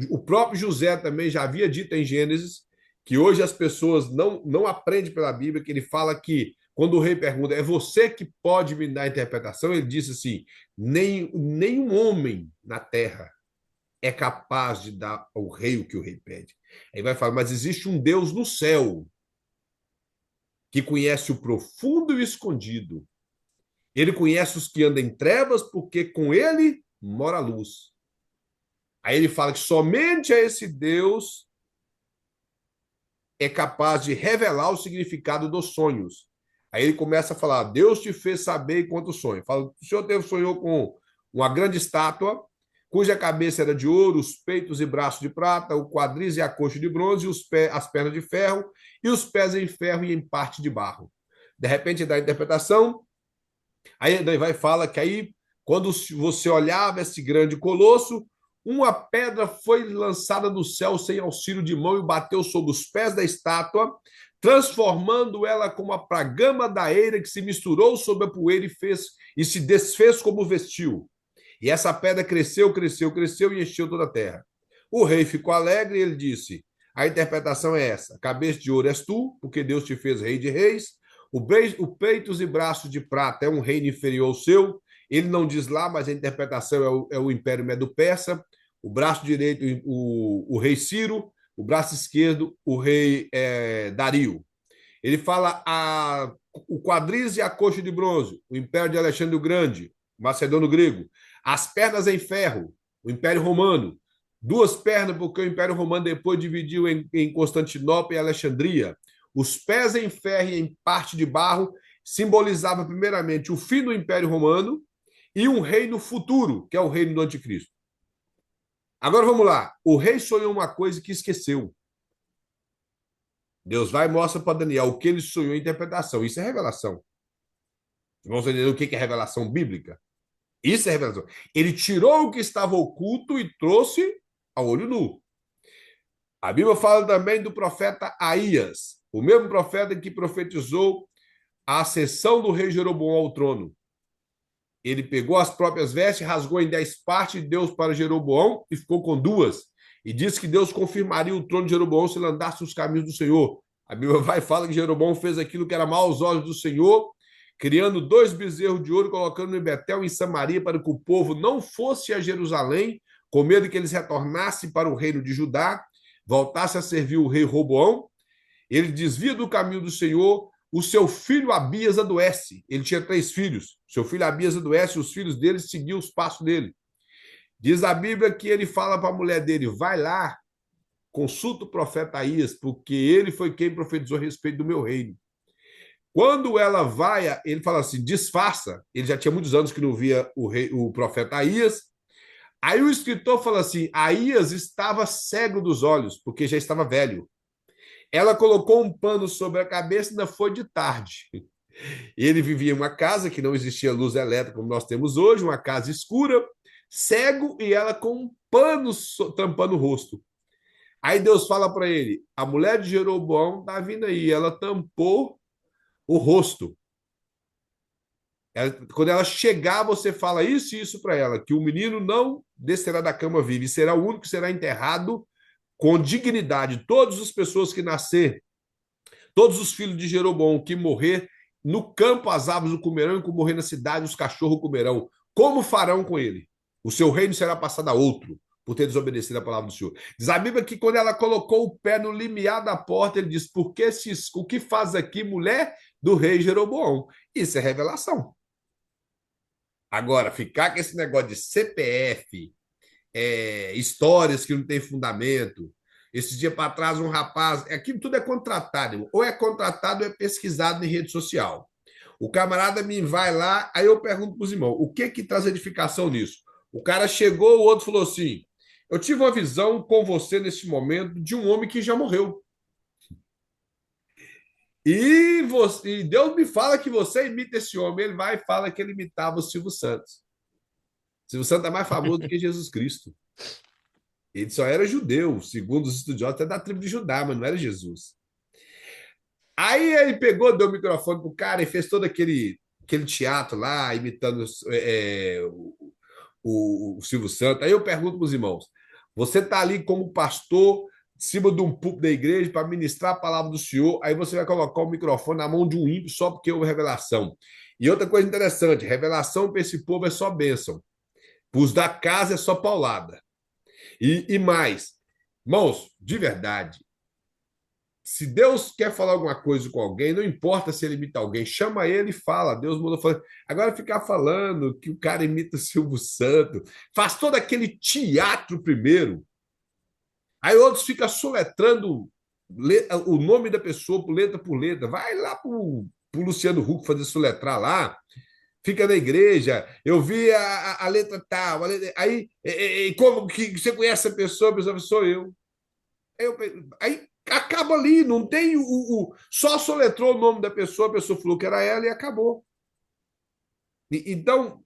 o próprio José também já havia dito em Gênesis, que hoje as pessoas não aprendem pela Bíblia, que ele fala que quando o rei pergunta, é você que pode me dar a interpretação? Ele disse assim, nenhum homem na terra é capaz de dar ao rei o que o rei pede. Aí vai falar, mas existe um Deus no céu que conhece o profundo e o escondido. Ele conhece os que andam em trevas, porque com ele mora a luz. Aí ele fala que somente a esse Deus é capaz de revelar o significado dos sonhos. Aí ele começa a falar, Deus te fez saber quanto sonho. Fala, o senhor sonhou com uma grande estátua, cuja cabeça era de ouro, os peitos e braços de prata, o quadris e a coxa de bronze, as pernas de ferro, e os pés em ferro e em parte de barro. De repente, dá a interpretação, aí vai fala que aí, quando você olhava esse grande colosso, uma pedra foi lançada do céu sem auxílio de mão e bateu sobre os pés da estátua, transformando ela como a pragama da eira que se misturou sobre a poeira e se desfez como vestiu. E essa pedra cresceu, cresceu, cresceu e encheu toda a terra. O rei ficou alegre e ele disse, a interpretação é essa, cabeça de ouro és tu, porque Deus te fez rei de reis, o peitos e braços de prata é um reino inferior ao seu, ele não diz lá, mas a interpretação é o Império Medo-Persa, o braço direito, o rei Ciro, o braço esquerdo, o rei Dario. Ele fala o quadris e a coxa de bronze, o Império de Alexandre o Grande, macedônio grego, as pernas em ferro, o Império Romano, duas pernas, porque o Império Romano depois dividiu em Constantinopla e Alexandria, os pés em ferro e em parte de barro, simbolizava primeiramente o fim do Império Romano e um reino futuro, que é o reino do Anticristo. Agora vamos lá. O rei sonhou uma coisa que esqueceu. Deus vai e mostra para Daniel o que ele sonhou em interpretação. Isso é revelação. Vamos entender o que é revelação bíblica? Isso é revelação. Ele tirou o que estava oculto e trouxe ao olho nu. A Bíblia fala também do profeta Aías, o mesmo profeta que profetizou a ascensão do rei Jeroboão ao trono. Ele pegou as próprias vestes, rasgou em 10 partes, deu para Jeroboão e ficou com 2. E disse que Deus confirmaria o trono de Jeroboão se ele andasse nos caminhos do Senhor. A Bíblia vai e fala que Jeroboão fez aquilo que era mal aos olhos do Senhor, criando 2 bezerros de ouro, colocando em Betel e em Samaria, para que o povo não fosse a Jerusalém, com medo que eles retornassem para o reino de Judá. voltasse a servir o rei Roboão, ele desvia do caminho do Senhor, o seu filho Abias adoece. Ele tinha 3 filhos. Seu filho Abias adoece, os filhos dele seguiam os passos dele. Diz a Bíblia que ele fala para a mulher dele, vai lá, consulta o profeta Aías, porque ele foi quem profetizou a respeito do meu reino. Quando ela vai, ele fala assim, disfarça. Ele já tinha muitos anos que não via o profeta Aías. Aí o escritor fala assim, Aías estava cego dos olhos, porque já estava velho. Ela colocou um pano sobre a cabeça e ainda foi de tarde. Ele vivia em uma casa que não existia luz elétrica como nós temos hoje, uma casa escura, cego, e ela com um pano tampando o rosto. Aí Deus fala para ele, a mulher de Jeroboão está vindo aí, ela tampou o rosto. Quando ela chegar, você fala isso e isso para ela, que o menino não descerá da cama vivo, e será o único que será enterrado com dignidade. Todas as pessoas que nascer, todos os filhos de Jeroboão que morrer, no campo as aves o comerão, e que morrer na cidade os cachorros o comerão. Como farão com ele? O seu reino será passado a outro, por ter desobedecido a palavra do Senhor. Diz a Bíblia que quando ela colocou o pé no limiar da porta, ele diz, por que o que faz aqui, mulher do rei Jeroboão? Isso é revelação. Agora, ficar com esse negócio de CPF, histórias que não tem fundamento. Esses dias para trás, um rapaz. Aquilo tudo é contratado. Ou é contratado ou é pesquisado em rede social. O camarada me vai lá, aí eu pergunto para os irmãos: o que traz edificação nisso? O cara chegou, o outro falou assim: eu tive uma visão com você nesse momento de um homem que já morreu. E Deus me fala que você imita esse homem. Ele vai e fala que ele imitava o Silvio Santos. O Silvio Santos é mais famoso do que Jesus Cristo. Ele só era judeu, segundo os estudiosos, até da tribo de Judá, mas não era Jesus. Aí ele pegou, deu o microfone pro cara e fez todo aquele teatro lá, imitando o Silvio Santos. Aí eu pergunto para os irmãos: você está ali como pastor, em cima de um púlpito da igreja, para ministrar a palavra do Senhor, aí você vai colocar o microfone na mão de um ímpio só porque houve revelação. E outra coisa interessante: revelação para esse povo é só bênção, para os da casa é só paulada. E mais, irmãos, de verdade, se Deus quer falar alguma coisa com alguém, não importa se ele imita alguém, chama ele e fala. Deus mandou falar. Agora ficar falando que o cara imita o Silvio Santos, faz todo aquele teatro primeiro, aí outros ficam soletrando o nome da pessoa por letra. Vai lá pro Luciano Huck fazer soletrar lá, fica na igreja, eu vi a letra tal, aí como que você conhece a pessoa sou eu. Aí acaba ali, não tem só soletrou o nome da pessoa, a pessoa falou que era ela e acabou. Então,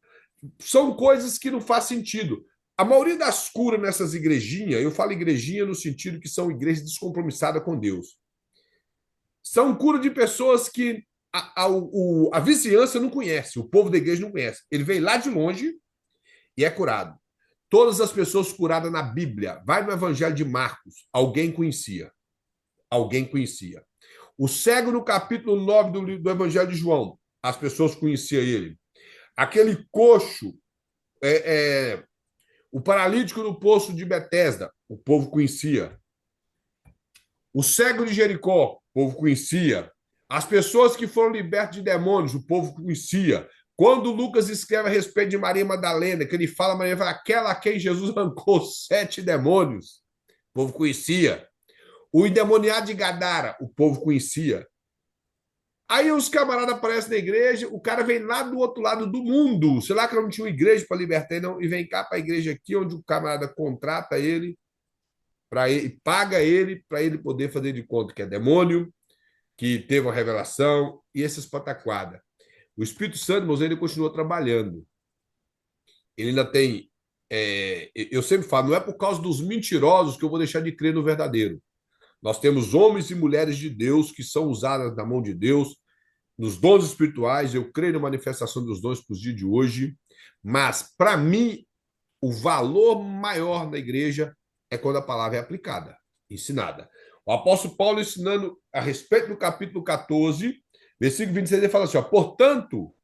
são coisas que não faz sentido. A maioria das curas nessas igrejinhas, eu falo igrejinha no sentido que são igrejas descompromissadas com Deus. São curas de pessoas que a vizinhança não conhece, o povo da igreja não conhece. Ele vem lá de longe e é curado. Todas as pessoas curadas na Bíblia, vai no Evangelho de Marcos, alguém conhecia. Alguém conhecia. O cego no capítulo 9 do Evangelho de João, as pessoas conheciam ele. Aquele coxo, o paralítico no poço de Betesda, o povo conhecia. O cego de Jericó, o povo conhecia. As pessoas que foram libertas de demônios, o povo conhecia. Quando Lucas escreve a respeito de Maria Madalena, que ele fala, Maria fala, aquela a quem Jesus arrancou 7 demônios, o povo conhecia. O endemoniado de Gadara, o povo conhecia. Aí os camaradas aparecem na igreja, o cara vem lá do outro lado do mundo, sei lá que não tinha uma igreja para libertar, não, e vem cá para a igreja aqui, onde o camarada contrata ele, paga ele para ele poder fazer de conta que é demônio, que teve uma revelação, e essas pataquadas. O Espírito Santo, irmãos, ele continua trabalhando. Ele ainda tem. Eu sempre falo, não é por causa dos mentirosos que eu vou deixar de crer no verdadeiro. Nós temos homens e mulheres de Deus que são usadas na mão de Deus, nos dons espirituais. Eu creio na manifestação dos dons para os dias de hoje. Mas, para mim, o valor maior da igreja é quando a palavra é aplicada, ensinada. O apóstolo Paulo ensinando a respeito do capítulo 14, versículo 26, ele fala assim, portanto,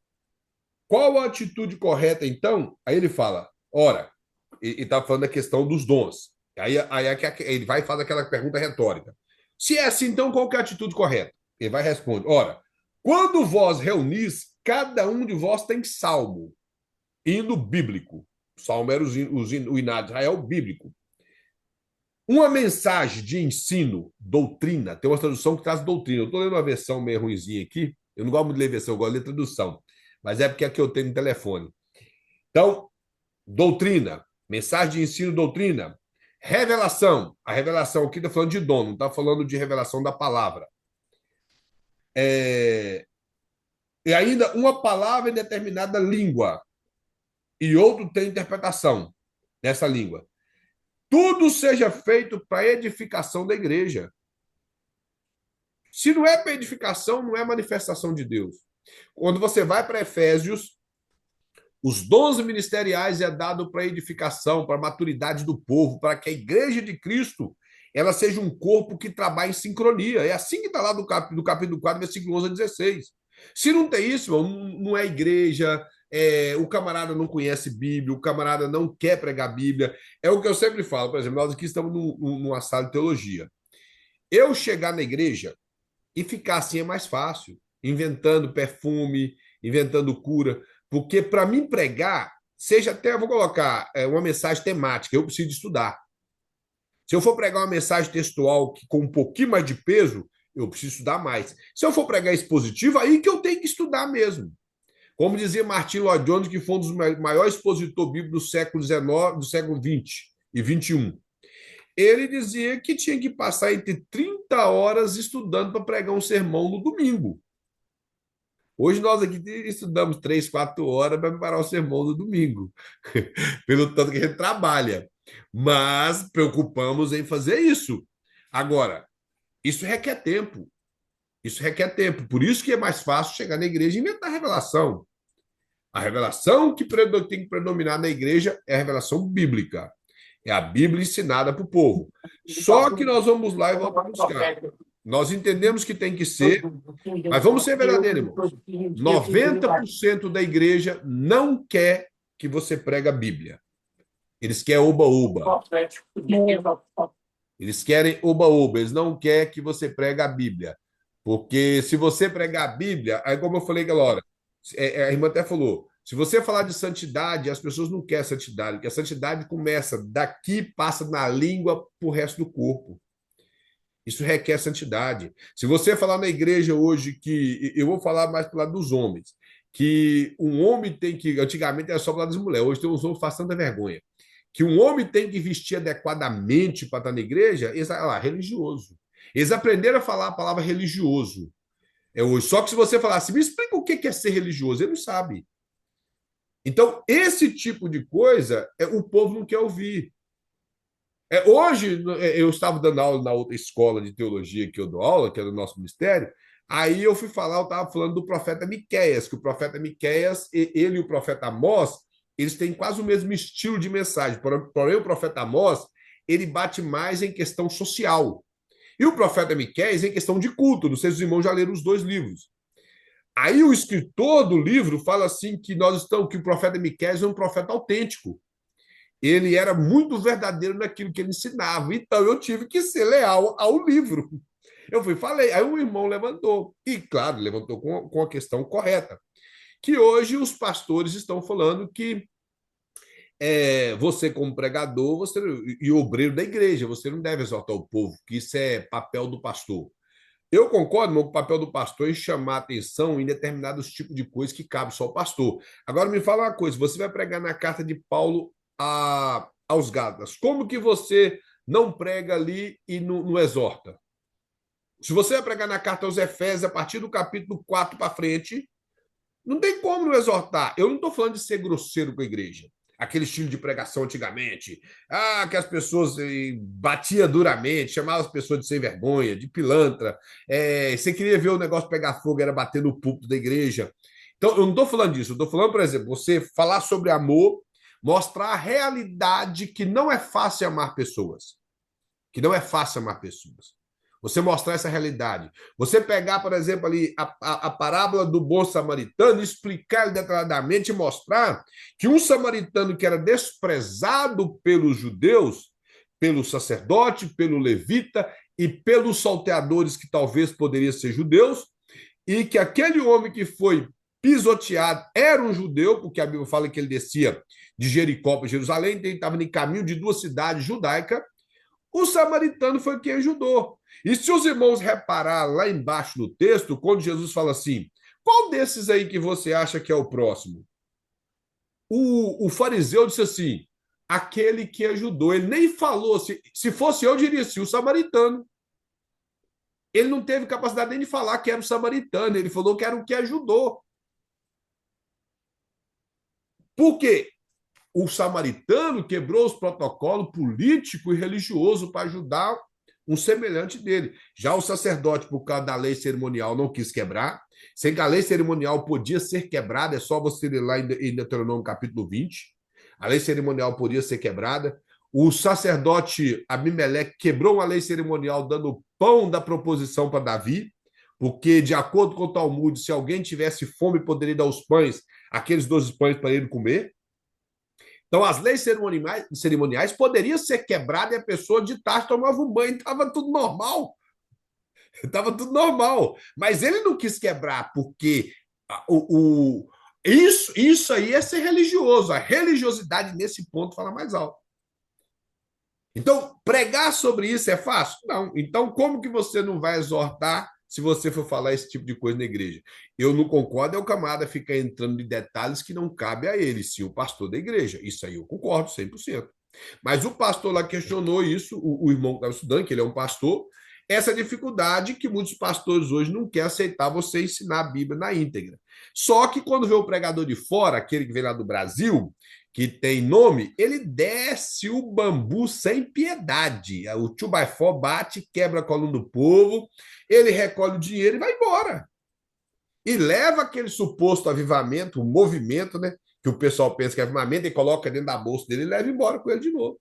qual a atitude correta, então? Aí ele fala, ora, ele está falando da questão dos dons. Ele vai e faz aquela pergunta retórica. Se é assim, então qual que é a atitude correta? Ele vai responder: ora, quando vós reunis, cada um de vós tem salmo, hino bíblico. O salmo era o hinário de Israel bíblico. Uma mensagem de ensino, doutrina, tem uma tradução que traz doutrina. Eu estou lendo uma versão meio ruimzinha aqui. Eu não gosto muito de ler versão, eu gosto de ler tradução. Mas é porque é a que eu tenho no telefone. Então, doutrina, mensagem de ensino, doutrina. Revelação. A revelação aqui está falando de dom, não está falando de revelação da palavra. E ainda uma palavra em determinada língua. E outro tem interpretação nessa língua. Tudo seja feito para edificação da igreja. Se não é para edificação, não é manifestação de Deus. Quando você vai para Efésios, os dons ministeriais é dado para edificação, para a maturidade do povo, para que a igreja de Cristo ela seja um corpo que trabalhe em sincronia. É assim que está lá do capítulo 4, versículo 11 a 16. Se não tem isso, não é igreja, o camarada não conhece Bíblia, o camarada não quer pregar Bíblia. É o que eu sempre falo, por exemplo, nós aqui estamos numa sala de teologia. Eu chegar na igreja e ficar assim é mais fácil, inventando perfume, inventando cura, porque para mim pregar, seja até, eu vou colocar uma mensagem temática, eu preciso estudar. Se eu for pregar uma mensagem textual com um pouquinho mais de peso, eu preciso estudar mais. Se eu for pregar expositivo, aí que eu tenho que estudar mesmo. Como dizia Martin Lloyd Jones, que foi um dos maiores expositores bíblicos do século XIX, do século XX e XXI. Ele dizia que tinha que passar entre 30 horas estudando para pregar um sermão no domingo. Hoje nós aqui estudamos 3, 4 horas para preparar o sermão no domingo, pelo tanto que a gente trabalha. Mas preocupamos em fazer isso. Agora, isso requer tempo. Isso requer tempo. Por isso que é mais fácil chegar na igreja e inventar a revelação. A revelação que tem que predominar na igreja é a revelação bíblica. É a Bíblia ensinada para o povo. Só que nós vamos lá e vamos buscar. Nós entendemos que tem que ser, mas vamos ser verdadeiros, irmãos. 90% da igreja não quer que você pregue a Bíblia. Eles querem oba-oba. Eles querem oba-oba. Eles não querem que você pregue a Bíblia. Porque se você pregar a Bíblia, aí como eu falei aquela hora, a irmã até falou, se você falar de santidade, as pessoas não querem santidade, porque a santidade começa daqui, passa na língua para o resto do corpo. Isso requer santidade. Se você falar na igreja hoje que, eu vou falar mais para o lado dos homens, que um homem tem que, antigamente era só para o lado das mulheres, hoje tem uns homens que fazem tanta vergonha, que um homem tem que vestir adequadamente para estar na igreja, eles, religioso. Eles aprenderam a falar a palavra religioso. Hoje. Só que se você falar assim, me explica o que é ser religioso, ele não sabe. Então, esse tipo de coisa, o povo não quer ouvir. Hoje, eu estava dando aula na outra escola de teologia que eu dou aula, que é do nosso ministério, aí eu fui falar, eu estava falando do profeta Miqueias, que o profeta Miqueias, ele e o profeta Amós, eles têm quase o mesmo estilo de mensagem, porém o profeta Amós, ele bate mais em questão social. E o profeta Miqueias em questão de culto, não sei se os irmãos já leram os dois livros. Aí o escritor do livro fala assim que que o profeta Miqueias é um profeta autêntico. Ele era muito verdadeiro naquilo que ele ensinava. Então eu tive que ser leal ao livro. Eu falei, aí o irmão levantou. E, claro, levantou com a questão correta. Que hoje os pastores estão falando que você, como pregador e obreiro da igreja, você não deve exortar o povo, que isso é papel do pastor. Eu concordo, meu, com o papel do pastor é chamar atenção em determinados tipos de coisas que cabe só ao pastor. Agora me fala uma coisa, você vai pregar na carta de Paulo aos Gálatas. Como que você não prega ali e não exorta? Se você vai pregar na carta aos Efésios, a partir do capítulo 4 para frente, não tem como não exortar. Eu não estou falando de ser grosseiro com a igreja. Aquele estilo de pregação antigamente, que as pessoas batia duramente, chamava as pessoas de sem vergonha, de pilantra. Você queria ver o negócio pegar fogo, era bater no púlpito da igreja. Então, eu não estou falando disso. Eu estou falando, por exemplo, você falar sobre amor, mostrar a realidade que não é fácil amar pessoas. Que não é fácil amar pessoas. Você mostrar essa realidade. Você pegar, por exemplo, ali a parábola do bom samaritano, explicar detalhadamente e mostrar que um samaritano que era desprezado pelos judeus pelo sacerdote, pelo levita e pelos salteadores que talvez poderiam ser judeus, e que aquele homem que foi pisoteado era um judeu, porque a Bíblia fala que ele descia de Jericó para Jerusalém, então ele estava em caminho de duas cidades judaicas. O samaritano foi quem ajudou. E se os irmãos reparar lá embaixo no texto, quando Jesus fala assim, qual desses aí que você acha que é o próximo? O fariseu disse assim, aquele que ajudou. Ele nem falou, se fosse eu, diria assim, o samaritano. Ele não teve capacidade nem de falar que era o samaritano, ele falou que era o que ajudou. Por quê? O samaritano quebrou os protocolos político e religioso para ajudar um semelhante dele. Já o sacerdote, por causa da lei cerimonial, não quis quebrar. Sem que a lei cerimonial podia ser quebrada, é só você ler lá em Deuteronômio capítulo 20. A lei cerimonial podia ser quebrada. O sacerdote Abimeleque quebrou a lei cerimonial dando pão da proposição para Davi, porque, de acordo com o Talmud, se alguém tivesse fome, poderia dar os pães, aqueles 12 pães para ele comer. Então, as leis cerimoniais poderiam ser quebradas e a pessoa de tarde tomava um banho, estava tudo normal. Estava tudo normal. Mas ele não quis quebrar, porque isso aí é ser religioso. A religiosidade, nesse ponto, fala mais alto. Então, pregar sobre isso é fácil? Não. Então, como que você não vai exortar se você for falar esse tipo de coisa na igreja? Eu não concordo, é o camarada ficar entrando em detalhes que não cabe a ele, sim, o pastor da igreja. Isso aí eu concordo 100%. Mas o pastor lá questionou isso, o irmão que estava estudando, que ele é um pastor, essa dificuldade que muitos pastores hoje não querem aceitar você ensinar a Bíblia na íntegra. Só que quando vê o pregador de fora, aquele que vem lá do Brasil, que tem nome, ele desce o bambu sem piedade. O 2x4 bate, quebra a coluna do povo, ele recolhe o dinheiro e vai embora. E leva aquele suposto avivamento, o movimento, né? Que o pessoal pensa que é avivamento, e coloca dentro da bolsa dele e leva embora com ele de novo.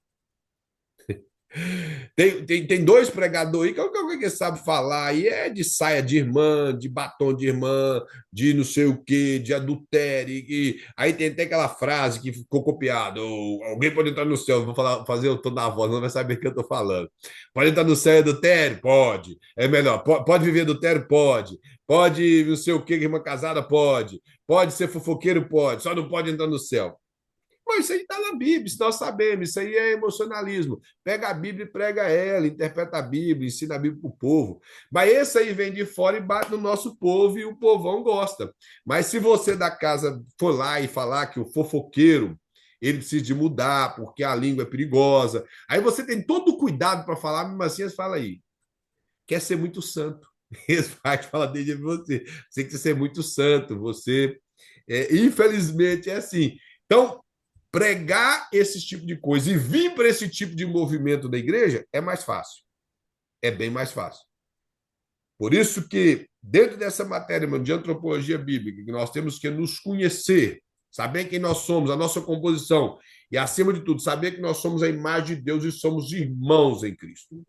Tem dois pregadores aí que alguém sabe falar, aí é de saia de irmã, de batom de irmã, de não sei o quê, de adultério. Aí tem até aquela frase que ficou copiada: alguém pode entrar no céu, vou fazer o tom da voz, não vai saber o que eu estou falando. Pode entrar no céu e adultério? Pode. É melhor. Pode viver adultério? Pode. Pode não sei o quê, irmã casada? Pode. Pode ser fofoqueiro? Pode. Só não pode entrar no céu. Mas isso aí está na Bíblia, isso nós sabemos, isso aí é emocionalismo. Pega a Bíblia e prega ela, interpreta a Bíblia, ensina a Bíblia para o povo. Mas esse aí vem de fora e bate no nosso povo e o povão gosta. Mas se você da casa for lá e falar que o fofoqueiro ele precisa de mudar porque a língua é perigosa, aí você tem todo o cuidado para falar, mesmo assim eles falam aí, quer ser muito santo. Eles falam desde você, você quer ser muito santo, você... infelizmente é assim. Então, pregar esse tipo de coisa e vir para esse tipo de movimento da igreja é mais fácil. É bem mais fácil. Por isso que, dentro dessa matéria de antropologia bíblica, que nós temos que nos conhecer, saber quem nós somos, a nossa composição, e, acima de tudo, saber que nós somos a imagem de Deus e somos irmãos em Cristo.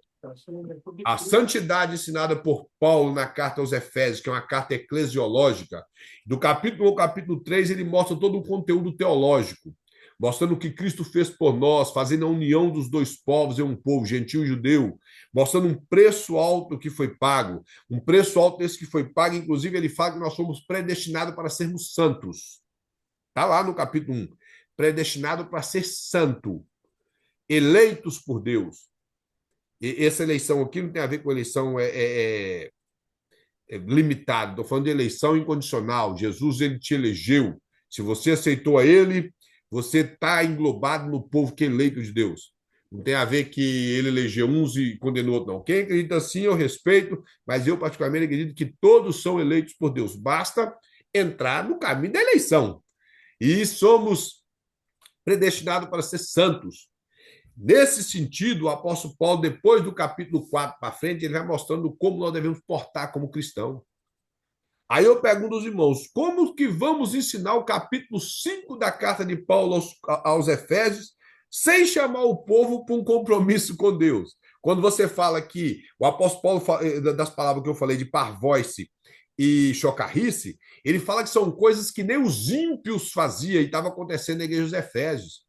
A santidade ensinada por Paulo na carta aos Efésios, que é uma carta eclesiológica, do capítulo 1 ao capítulo 3, ele mostra todo o conteúdo teológico, mostrando o que Cristo fez por nós, fazendo a união dos dois povos em um povo, gentil e judeu, mostrando um preço alto que foi pago, um preço alto esse que foi pago, inclusive ele fala que nós somos predestinados para sermos santos. Está lá no capítulo 1, predestinado para ser santo, eleitos por Deus. E essa eleição aqui não tem a ver com eleição limitada, estou falando de eleição incondicional. Jesus, ele te elegeu. Se você aceitou a ele, você está englobado no povo que é eleito de Deus. Não tem a ver que ele elegeu uns e condenou outros, não. Quem acredita assim, eu respeito, mas eu, particularmente, acredito que todos são eleitos por Deus. Basta entrar no caminho da eleição. E somos predestinados para ser santos. Nesse sentido, o apóstolo Paulo, depois do capítulo 4 para frente, ele vai mostrando como nós devemos portar como cristão. Aí eu pergunto aos irmãos, como que vamos ensinar o capítulo 5 da carta de Paulo aos Efésios sem chamar o povo para um compromisso com Deus? Quando você fala que o apóstolo Paulo, das palavras que eu falei de parvoice e chocarrice, ele fala que são coisas que nem os ímpios faziam e estava acontecendo na igreja dos Efésios.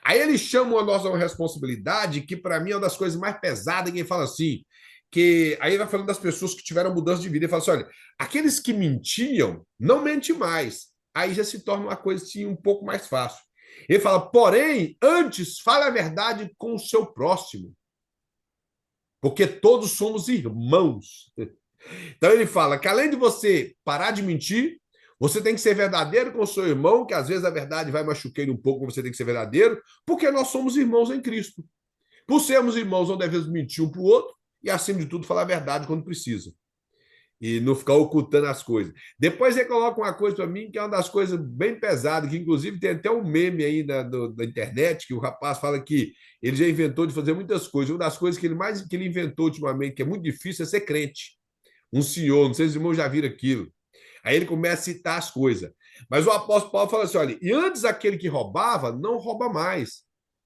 Aí eles chamam a nossa responsabilidade, que para mim é uma das coisas mais pesadas, que ele fala assim, que aí ele vai falando das pessoas que tiveram mudança de vida, ele fala assim, olha, aqueles que mentiam, não mente mais. Aí já se torna uma coisa assim um pouco mais fácil. Ele fala, porém, antes fale a verdade com o seu próximo, porque todos somos irmãos. Então ele fala que além de você parar de mentir, você tem que ser verdadeiro com o seu irmão, que às vezes a verdade vai machucar ele um pouco, mas você tem que ser verdadeiro, porque nós somos irmãos em Cristo. Por sermos irmãos, não devemos mentir um para o outro e, acima de tudo, falar a verdade quando precisa. E não ficar ocultando as coisas. Depois ele coloca uma coisa para mim que é uma das coisas bem pesadas, que inclusive tem até um meme aí da internet, que o rapaz fala que ele já inventou de fazer muitas coisas. Uma das coisas que ele inventou ultimamente, que é muito difícil, é ser crente. Um senhor, não sei se os irmãos já viram aquilo. Aí ele começa a citar as coisas. Mas o apóstolo Paulo fala assim: olha, e antes aquele que roubava, não rouba mais,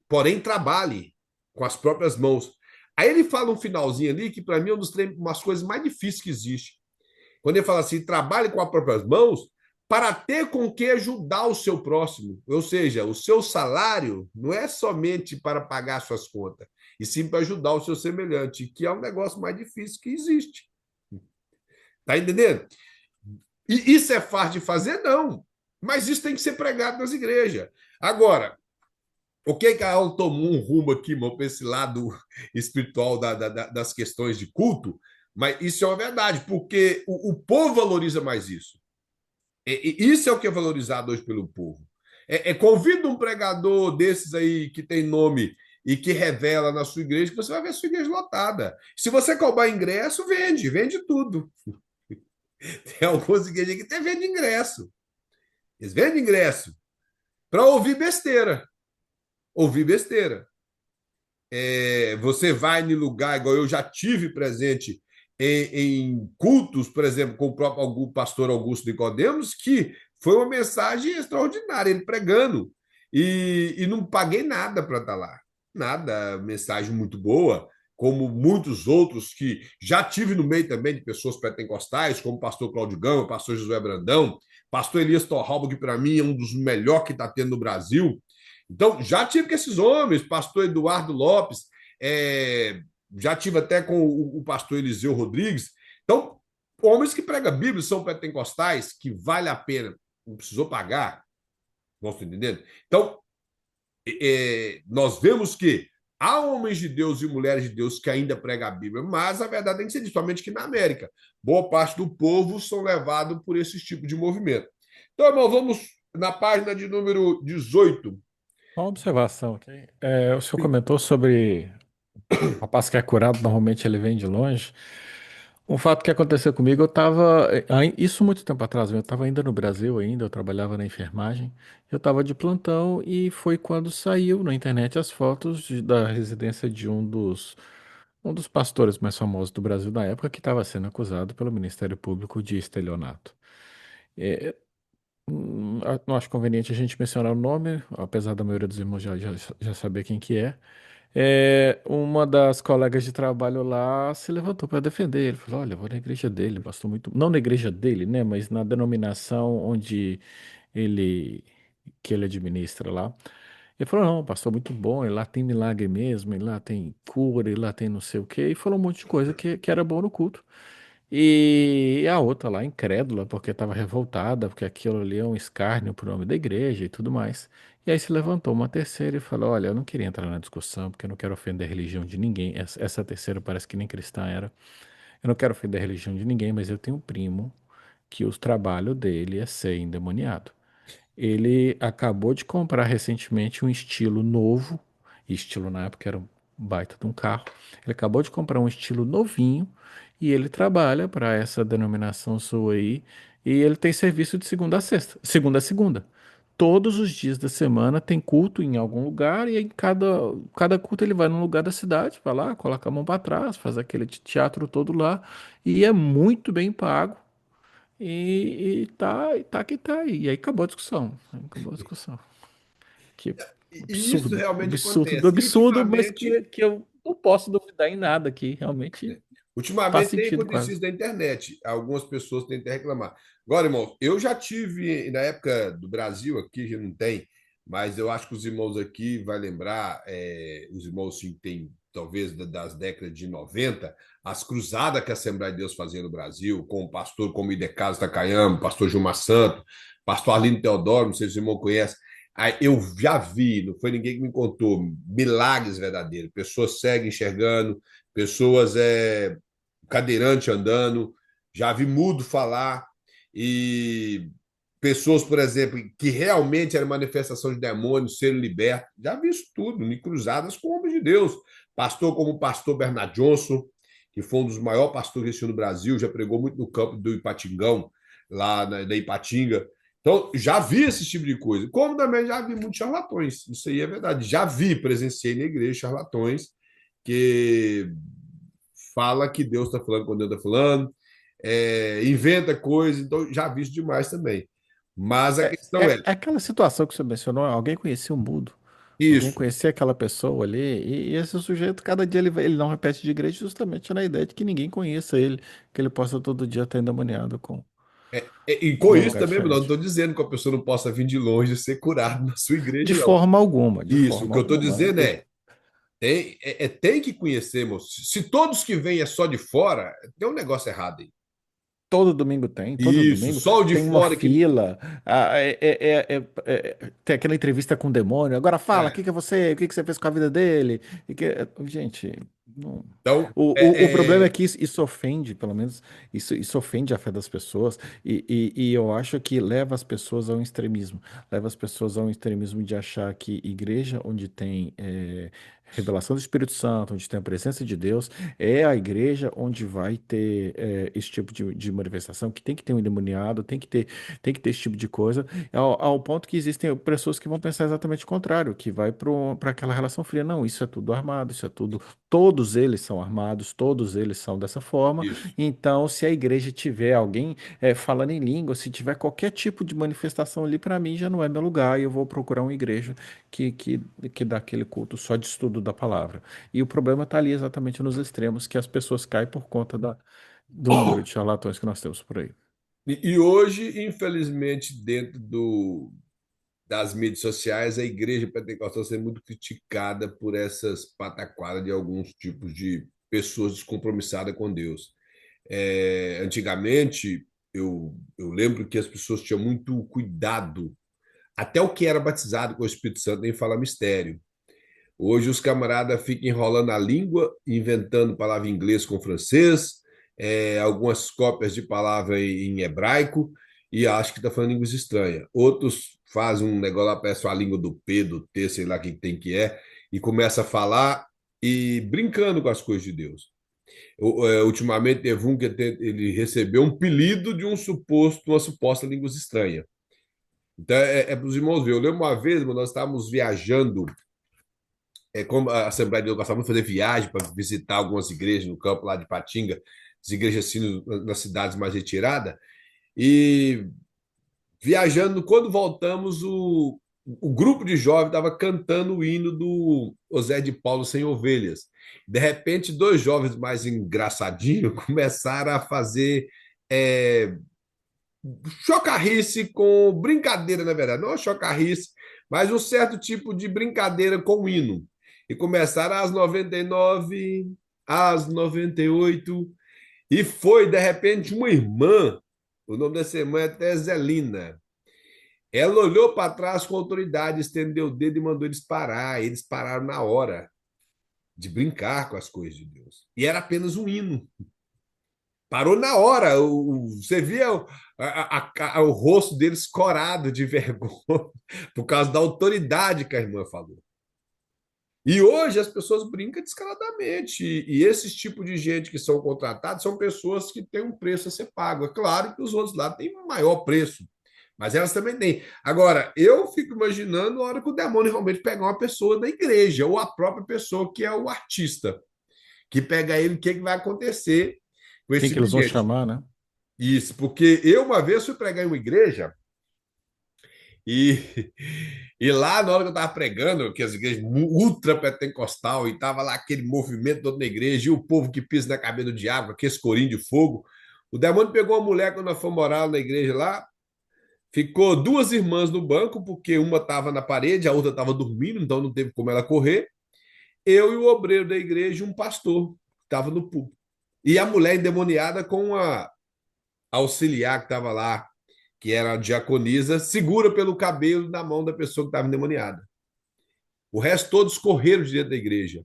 porém trabalhe com as próprias mãos. Aí ele fala um finalzinho ali que para mim é umas coisas mais difíceis que existe. Quando ele fala assim, trabalhe com as próprias mãos para ter com que ajudar o seu próximo. Ou seja, o seu salário não é somente para pagar suas contas, e sim para ajudar o seu semelhante, que é um negócio mais difícil que existe. Tá entendendo? E isso é fácil de fazer? Não. Mas isso tem que ser pregado nas igrejas. Agora, o que a aula tomou um rumo aqui, irmão, para esse lado espiritual das questões de culto, mas isso é uma verdade, porque o povo valoriza mais isso. E isso é o que é valorizado hoje pelo povo. Convida um pregador desses aí que tem nome e que revela na sua igreja, que você vai ver a sua igreja lotada. Se você cobrar ingresso, vende tudo. Tem algumas igrejas que até vendem ingresso. Eles vendem ingresso para ouvir besteira. Ouvir besteira. Você vai em lugar, igual eu já tive presente em cultos, por exemplo, com o próprio pastor Augusto Nicodemos, que foi uma mensagem extraordinária, ele pregando. E não paguei nada para estar lá. Nada, mensagem muito boa, como muitos outros que já tive no meio também de pessoas pentecostais, como o pastor Cláudio Gama, o pastor Josué Brandão, pastor Elias Torralba, que para mim é um dos melhores que está tendo no Brasil. Então, já tive com esses homens, pastor Eduardo Lopes, já tive até com o pastor Eliseu Rodrigues. Então, homens que pregam a Bíblia são pentecostais, que vale a pena, não precisou pagar, não estou entendendo? Então, nós vemos que há homens de Deus e mulheres de Deus que ainda pregam a Bíblia, mas a verdade tem que ser dita, somente que na América, boa parte do povo são levados por esse tipo de movimento. Então, irmão, vamos na página de número 18. Uma observação aqui. O senhor comentou sobre o rapaz que é curado, normalmente ele vem de longe. Um fato que aconteceu comigo, eu estava, isso muito tempo atrás, eu estava ainda no Brasil ainda, eu trabalhava na enfermagem, eu estava de plantão e foi quando saiu na internet as fotos da residência de um dos pastores mais famosos do Brasil na época, que estava sendo acusado pelo Ministério Público de estelionato. É, não acho conveniente a gente mencionar o nome, apesar da maioria dos irmãos já saber quem que é. Uma das colegas de trabalho lá se levantou para defender ele. Falou: olha, eu vou na igreja dele, pastor muito. Não na igreja dele, né? Mas na denominação onde ele que ele administra lá. Ele falou: não, pastor muito bom, e lá tem milagre mesmo, e lá tem cura, e lá tem não sei o quê. E falou um monte de coisa que era bom no culto. E a outra lá, incrédula, porque estava revoltada, porque aquilo ali é um escárnio pro nome da igreja e tudo mais. E aí se levantou uma terceira e falou: olha, eu não queria entrar na discussão, porque eu não quero ofender a religião de ninguém. Essa terceira parece que nem cristã era. Eu não quero ofender a religião de ninguém, mas eu tenho um primo que o trabalho dele é ser endemoniado. Ele acabou de comprar recentemente um estilo novo, e estilo na época era um baita de um carro. Ele acabou de comprar um estilo novinho e ele trabalha para essa denominação sua aí. E ele tem serviço de segunda a sexta, segunda a segunda. Todos os dias da semana tem culto em algum lugar e em cada culto ele vai num lugar da cidade, vai lá, coloca a mão para trás, faz aquele teatro todo lá e é muito bem pago. E tá que tá aí. E aí acabou a discussão. Acabou a discussão. Que E isso realmente absurdo do acontece. E absurdo, mas ultimamente, que eu não posso duvidar em nada aqui. Realmente faz ultimamente tem sentido acontecido quase. isso da internet. Algumas pessoas tentam reclamar. Agora, irmão, eu já tive, na época do Brasil, aqui já não tem, mas eu acho que os irmãos aqui vai lembrar, os irmãos sim, tem talvez das décadas de 90, as cruzadas que a Assembleia de Deus fazia no Brasil, com o pastor como Idecaso Takayama, pastor Gilmar Santo, pastor Arlindo Teodoro, não sei se o irmão conhece. Aí eu já vi, não foi ninguém que me contou, milagres verdadeiros. Pessoas cegas enxergando, pessoas cadeirante andando, já vi mudo falar, e pessoas, por exemplo, que realmente era manifestação de demônios, serem libertos. Já vi isso tudo, em cruzadas com homens de Deus. Pastor como o pastor Bernard Johnson, que foi um dos maiores pastores que existiu no Brasil, já pregou muito no campo do Ipatingão, lá na Ipatinga. Então, já vi esse tipo de coisa. Como também já vi muitos charlatões. Isso aí é verdade. Já vi, presenciei na igreja charlatões que fala que Deus está falando quando Deus está falando, inventa coisa, então já vi isso demais também. Mas a questão é É aquela situação que você mencionou, alguém conhecia o mudo, alguém isso. conhecia aquela pessoa ali, e esse sujeito, cada dia ele não repete de igreja justamente na ideia de que ninguém conheça ele, que ele possa todo dia estar endemoniado E com num isso lugar também, não diferente. estou dizendo que a pessoa não possa vir de longe e ser curada na sua De igreja, não. forma alguma, de Isso, o forma que eu estou alguma. dizendo tem que conhecer, moço. Se todos que vêm é só de fora, tem um negócio errado aí. Todo Isso, domingo só o de tem uma fora que. fila, tem aquela entrevista com o demônio. Agora fala, É, o que é você? O que você fez com a vida dele? Gente, não- então, o problema é que isso ofende, pelo menos, isso ofende a fé das pessoas, e eu acho que leva as pessoas ao extremismo. Leva as pessoas ao extremismo de achar que igreja onde tem revelação do Espírito Santo, onde tem a presença de Deus, é a igreja onde vai ter esse tipo de manifestação, que tem que ter um endemoniado, tem que ter esse tipo de coisa, ao ponto que existem pessoas que vão pensar exatamente o contrário, que vai para aquela relação fria. Não, isso é tudo armado, isso é tudo. Todos eles são armados, todos eles são dessa forma. isso. Então, se a igreja tiver alguém falando em língua, se tiver qualquer tipo de manifestação ali, para mim já não é meu lugar, e eu vou procurar uma igreja que, que, que dá aquele culto só de estudo da palavra. E o problema está ali exatamente nos extremos, que as pessoas caem por conta do número de charlatões que nós temos por aí. E hoje, infelizmente, dentro das mídias sociais, a igreja pentecostal está sendo muito criticada por essas pataquadas de alguns tipos de pessoas descompromissadas com Deus. Antigamente, eu lembro que as pessoas tinham muito cuidado, até o que era batizado com o Espírito Santo nem fala mistério. Hoje os camaradas ficam enrolando a língua, inventando palavra em inglês com francês, algumas cópias de palavra em hebraico, e acho que está falando línguas estranhas. Outros fazem um negócio lá, parece a língua do P, do T, sei lá quem tem que é, e começa a falar e brincando com as coisas de Deus. Ultimamente teve um que ele recebeu um apelido de uma suposta língua estranha. Então para os irmãos ver. Eu lembro uma vez, nós estávamos viajando, como a Assembleia de Deus gostava muito de fazer viagem para visitar algumas igrejas no campo lá de Patinga, as igrejas assim nas cidades mais retiradas, e viajando, quando voltamos, o grupo de jovens estava cantando o hino do José de Paulo Sem Ovelhas. De repente, dois jovens mais engraçadinhos começaram a fazer é, chocarrice com brincadeira, na verdade, não é chocarrice, mas um certo tipo de brincadeira com o hino. E começaram às 99, às 98, e foi, de repente, uma irmã, o nome dessa irmã é até Zelina. Ela olhou para trás com autoridade, estendeu o dedo e mandou eles parar. Eles pararam na hora de brincar com as coisas de Deus. E era apenas um hino. Parou na hora. Você via o rosto deles corado de vergonha por causa da autoridade que a irmã falou. E hoje as pessoas brincam descaradamente. E esses tipos de gente que são contratados são pessoas que têm um preço a ser pago. É claro que os outros lá têm um maior preço, mas elas também têm. Agora, eu fico imaginando a hora que o demônio realmente pegar uma pessoa da igreja, ou a própria pessoa que é o artista, que pega ele, o que vai acontecer com esse Quem que tipo eles de vão gente. chamar, né? Isso, porque eu uma vez fui pregar em uma igreja e, e lá na hora que eu estava pregando, que as igrejas ultra pentecostal, e tava lá aquele movimento todo na igreja, e o povo que pisa na cabeça do diabo, aquele corinho de fogo, o demônio pegou uma mulher quando nós fomos morar na igreja lá, Ficou duas irmãs no banco, porque uma estava na parede, a outra estava dormindo, então não teve como ela correr. Eu e o obreiro da igreja, um pastor, que estava no púlpito. E a mulher endemoniada com a auxiliar que estava lá, que era a diaconisa, segura pelo cabelo na mão da pessoa que estava endemoniada. O resto todos correram de dentro da igreja.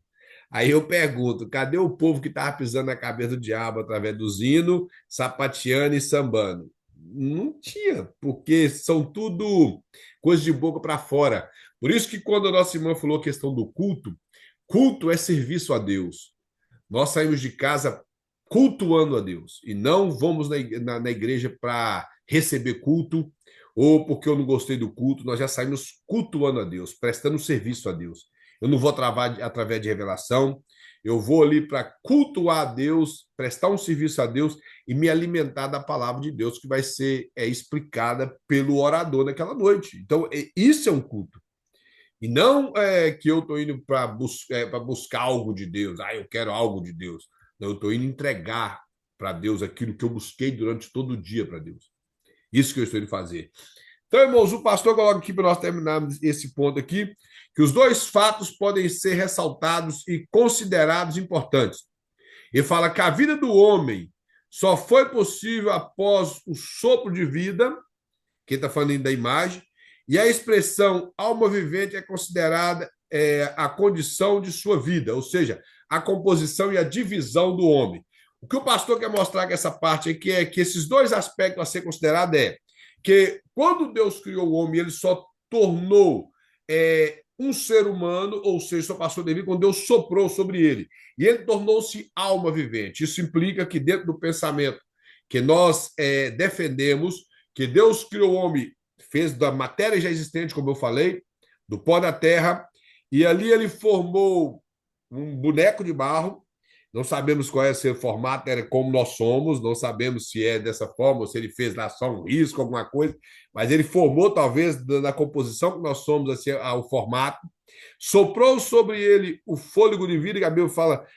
Aí eu pergunto, cadê o povo que estava pisando na cabeça do diabo através do hino, sapateando e sambando? Não tinha, porque são tudo coisas de boca para fora. Por isso que quando a nossa irmã falou a questão do culto, culto é serviço a Deus. Nós saímos de casa cultuando a Deus e não vamos na igreja para receber culto ou porque eu não gostei do culto. Nós já saímos cultuando a Deus, prestando serviço a Deus. Eu não vou travar através de revelação, eu vou ali para cultuar a Deus, prestar um serviço a Deus e me alimentar da palavra de Deus que vai ser explicada pelo orador naquela noite. Então, isso é um culto. E não que eu estou indo para buscar algo de Deus. Ah, eu quero algo de Deus. Não, eu estou indo entregar para Deus aquilo que eu busquei durante todo o dia para Deus. Isso que eu estou indo fazer. Então, irmãos, o pastor coloca aqui para nós terminarmos esse ponto aqui, que os dois fatos podem ser ressaltados e considerados importantes. Ele fala que a vida do homem só foi possível após o sopro de vida, que está falando da imagem, e a expressão alma vivente é considerada a condição de sua vida, ou seja, a composição e a divisão do homem. O que o pastor quer mostrar com essa parte aqui é que esses dois aspectos a ser considerado que quando Deus criou o homem, ele só tornou um ser humano, ou seja, só passou de vida quando Deus soprou sobre ele. E ele tornou-se alma vivente. Isso implica que dentro do pensamento que nós defendemos, que Deus criou o homem, fez da matéria já existente, como eu falei, do pó da terra, e ali ele formou um boneco de barro. Não sabemos qual é o seu formato, era como nós somos, não sabemos se é dessa forma ou se ele fez lá só um risco, alguma coisa, mas ele formou, talvez, na composição que nós somos, assim, o formato. Soprou sobre ele o fôlego de vida, que a Bíblia fala,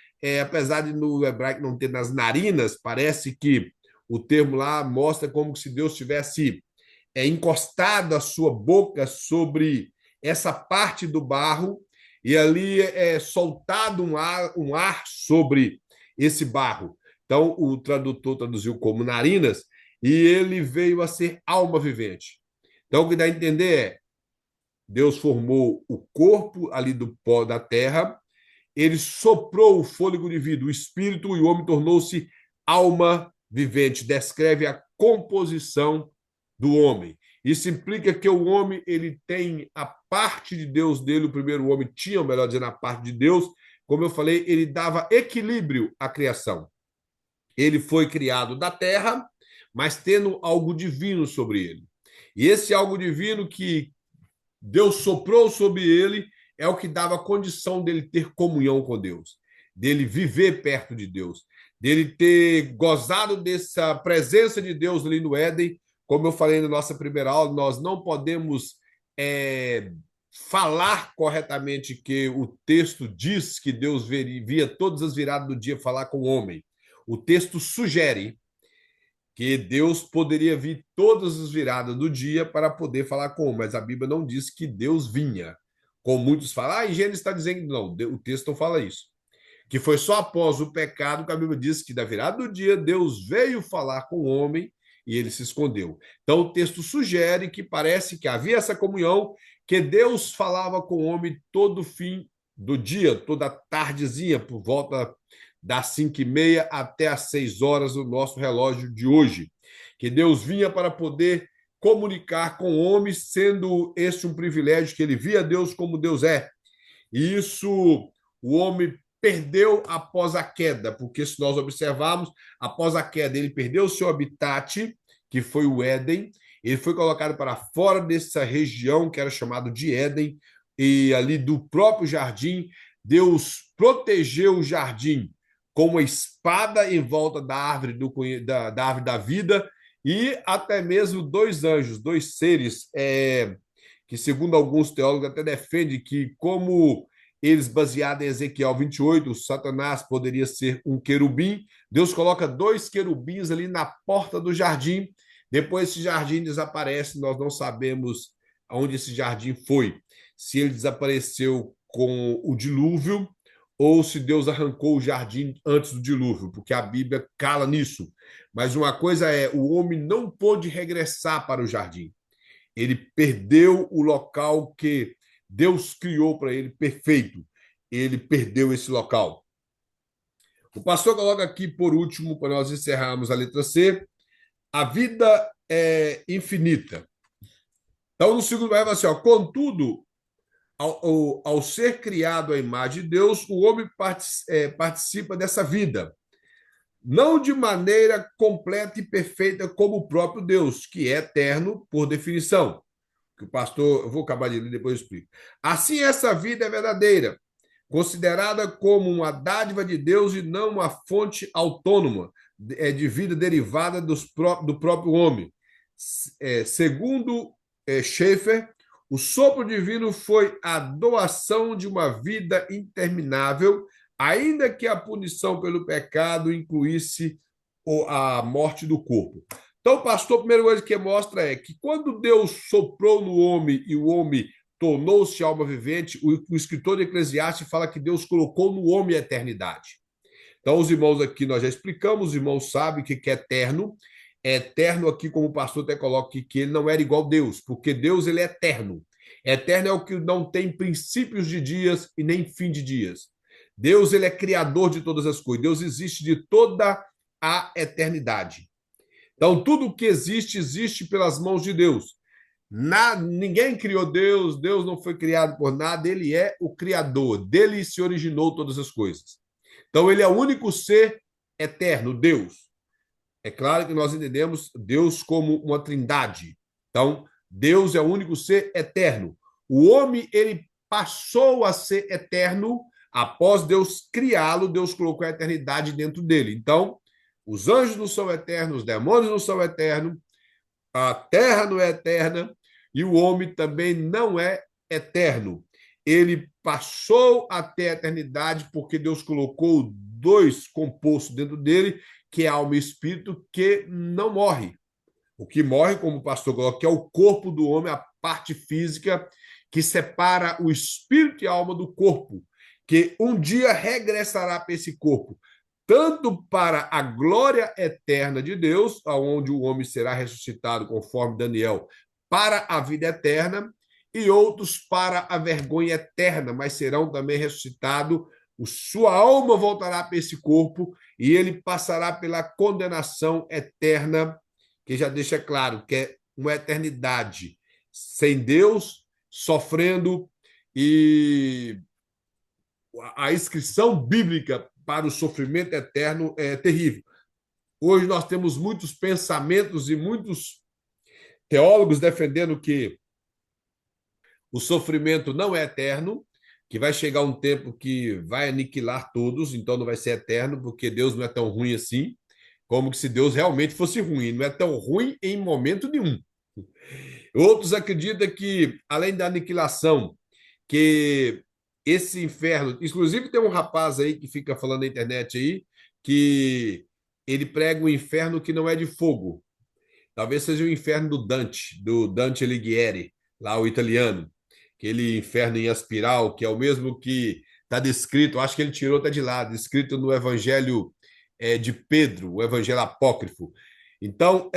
apesar de no hebraico não ter nas narinas, parece que o termo lá mostra como se Deus tivesse encostado a sua boca sobre essa parte do barro e ali soltado um ar sobre esse barro. Então, o tradutor traduziu como narinas e ele veio a ser alma vivente. Então, o que dá a entender Deus formou o corpo ali do pó da terra, ele soprou o fôlego de vida, o espírito, e o homem tornou-se alma vivente. Descreve a composição do homem. Isso implica que o homem ele tem a parte de Deus dele, o primeiro homem tinha, melhor dizendo, a parte de Deus. Como eu falei, ele dava equilíbrio à criação. Ele foi criado da terra, mas tendo algo divino sobre ele. E esse algo divino que Deus soprou sobre ele é o que dava condição dele ter comunhão com Deus, dele viver perto de Deus, dele ter gozado dessa presença de Deus ali no Éden. Como eu falei na nossa primeira aula, nós não podemos falar corretamente que o texto diz que Deus via todas as viradas do dia falar com o homem. O texto sugere que Deus poderia vir todas as viradas do dia para poder falar com o homem, mas a Bíblia não diz que Deus vinha. Como muitos falam, em Gênesis está dizendo que não, o texto não fala isso. Que foi só após o pecado que a Bíblia diz que da virada do dia Deus veio falar com o homem e ele se escondeu. Então o texto sugere que parece que havia essa comunhão, que Deus falava com o homem todo fim do dia, toda tardezinha, por volta das 5h30 até as 6 horas do nosso relógio de hoje. Que Deus vinha para poder comunicar com o homem, sendo esse um privilégio que ele via Deus como Deus é. E isso o homem perdeu após a queda, porque se nós observarmos, após a queda ele perdeu o seu habitat, que foi o Éden, ele foi colocado para fora dessa região que era chamado de Éden, e ali do próprio jardim, Deus protegeu o jardim com uma espada em volta da árvore, da árvore da vida, e até mesmo dois anjos, dois seres, que segundo alguns teólogos até defendem que, como eles, baseados em Ezequiel 28, o Satanás poderia ser um querubim, Deus coloca dois querubins ali na porta do jardim, Depois esse jardim desaparece, nós não sabemos aonde esse jardim foi. Se ele desapareceu com o dilúvio ou se Deus arrancou o jardim antes do dilúvio, porque a Bíblia cala nisso. Mas uma coisa é, o homem não pôde regressar para o jardim. Ele perdeu o local que Deus criou para ele perfeito. Ele perdeu esse local. O pastor coloca aqui, por último, para nós encerrarmos a letra C, a vida é infinita. Então, no segundo verso, assim, ó, contudo, ao ser criado à imagem de Deus, o homem participa dessa vida, não de maneira completa e perfeita como o próprio Deus, que é eterno por definição. Que o pastor, eu vou acabar de ler, depois eu explico. Assim, essa vida é verdadeira, considerada como uma dádiva de Deus e não uma fonte autônoma de vida derivada do próprio homem. Segundo Schaeffer, o sopro divino foi a doação de uma vida interminável, ainda que a punição pelo pecado incluísse a morte do corpo. Então, pastor, a primeira coisa que mostra é que quando Deus soprou no homem e o homem tornou-se alma vivente, o escritor de Eclesiastes fala que Deus colocou no homem a eternidade. Então, os irmãos aqui, nós já explicamos, os irmãos sabem o que é eterno. É eterno aqui, como o pastor até coloca aqui, que ele não era igual a Deus, porque Deus ele é eterno. Eterno é o que não tem princípios de dias e nem fim de dias. Deus ele é criador de todas as coisas. Deus existe de toda a eternidade. Então, tudo que existe, existe pelas mãos de Deus. Ninguém criou Deus, Deus não foi criado por nada, ele é o Criador, dele se originou todas as coisas. Então, ele é o único ser eterno, Deus. É claro que nós entendemos Deus como uma trindade. Então, Deus é o único ser eterno. O homem, ele passou a ser eterno após Deus criá-lo, Deus colocou a eternidade dentro dele. Então, os anjos não são eternos, os demônios não são eternos, a terra não é eterna e o homem também não é eterno. Ele passou até a eternidade porque Deus colocou dois compostos dentro dele, que é alma e espírito, que não morre. O que morre, como o pastor coloca, que é o corpo do homem, a parte física que separa o espírito e a alma do corpo, que um dia regressará para esse corpo, tanto para a glória eterna de Deus, onde o homem será ressuscitado, conforme Daniel, para a vida eterna, e outros para a vergonha eterna, mas serão também ressuscitados. Sua alma voltará para esse corpo e ele passará pela condenação eterna, que já deixa claro que é uma eternidade sem Deus, sofrendo, e a inscrição bíblica para o sofrimento eterno é terrível. Hoje nós temos muitos pensamentos e muitos teólogos defendendo que o sofrimento não é eterno, que vai chegar um tempo que vai aniquilar todos, então não vai ser eterno, porque Deus não é tão ruim assim, como se Deus realmente fosse ruim. Não é tão ruim em momento nenhum. Outros acreditam que, além da aniquilação, que esse inferno... Inclusive tem um rapaz aí que fica falando na internet aí, que ele prega um inferno que não é de fogo. Talvez seja o inferno do Dante Alighieri, lá o italiano. Aquele inferno em espiral, que é o mesmo que está descrito, acho que ele tirou até de lá, descrito no Evangelho de Pedro, o Evangelho apócrifo. Então,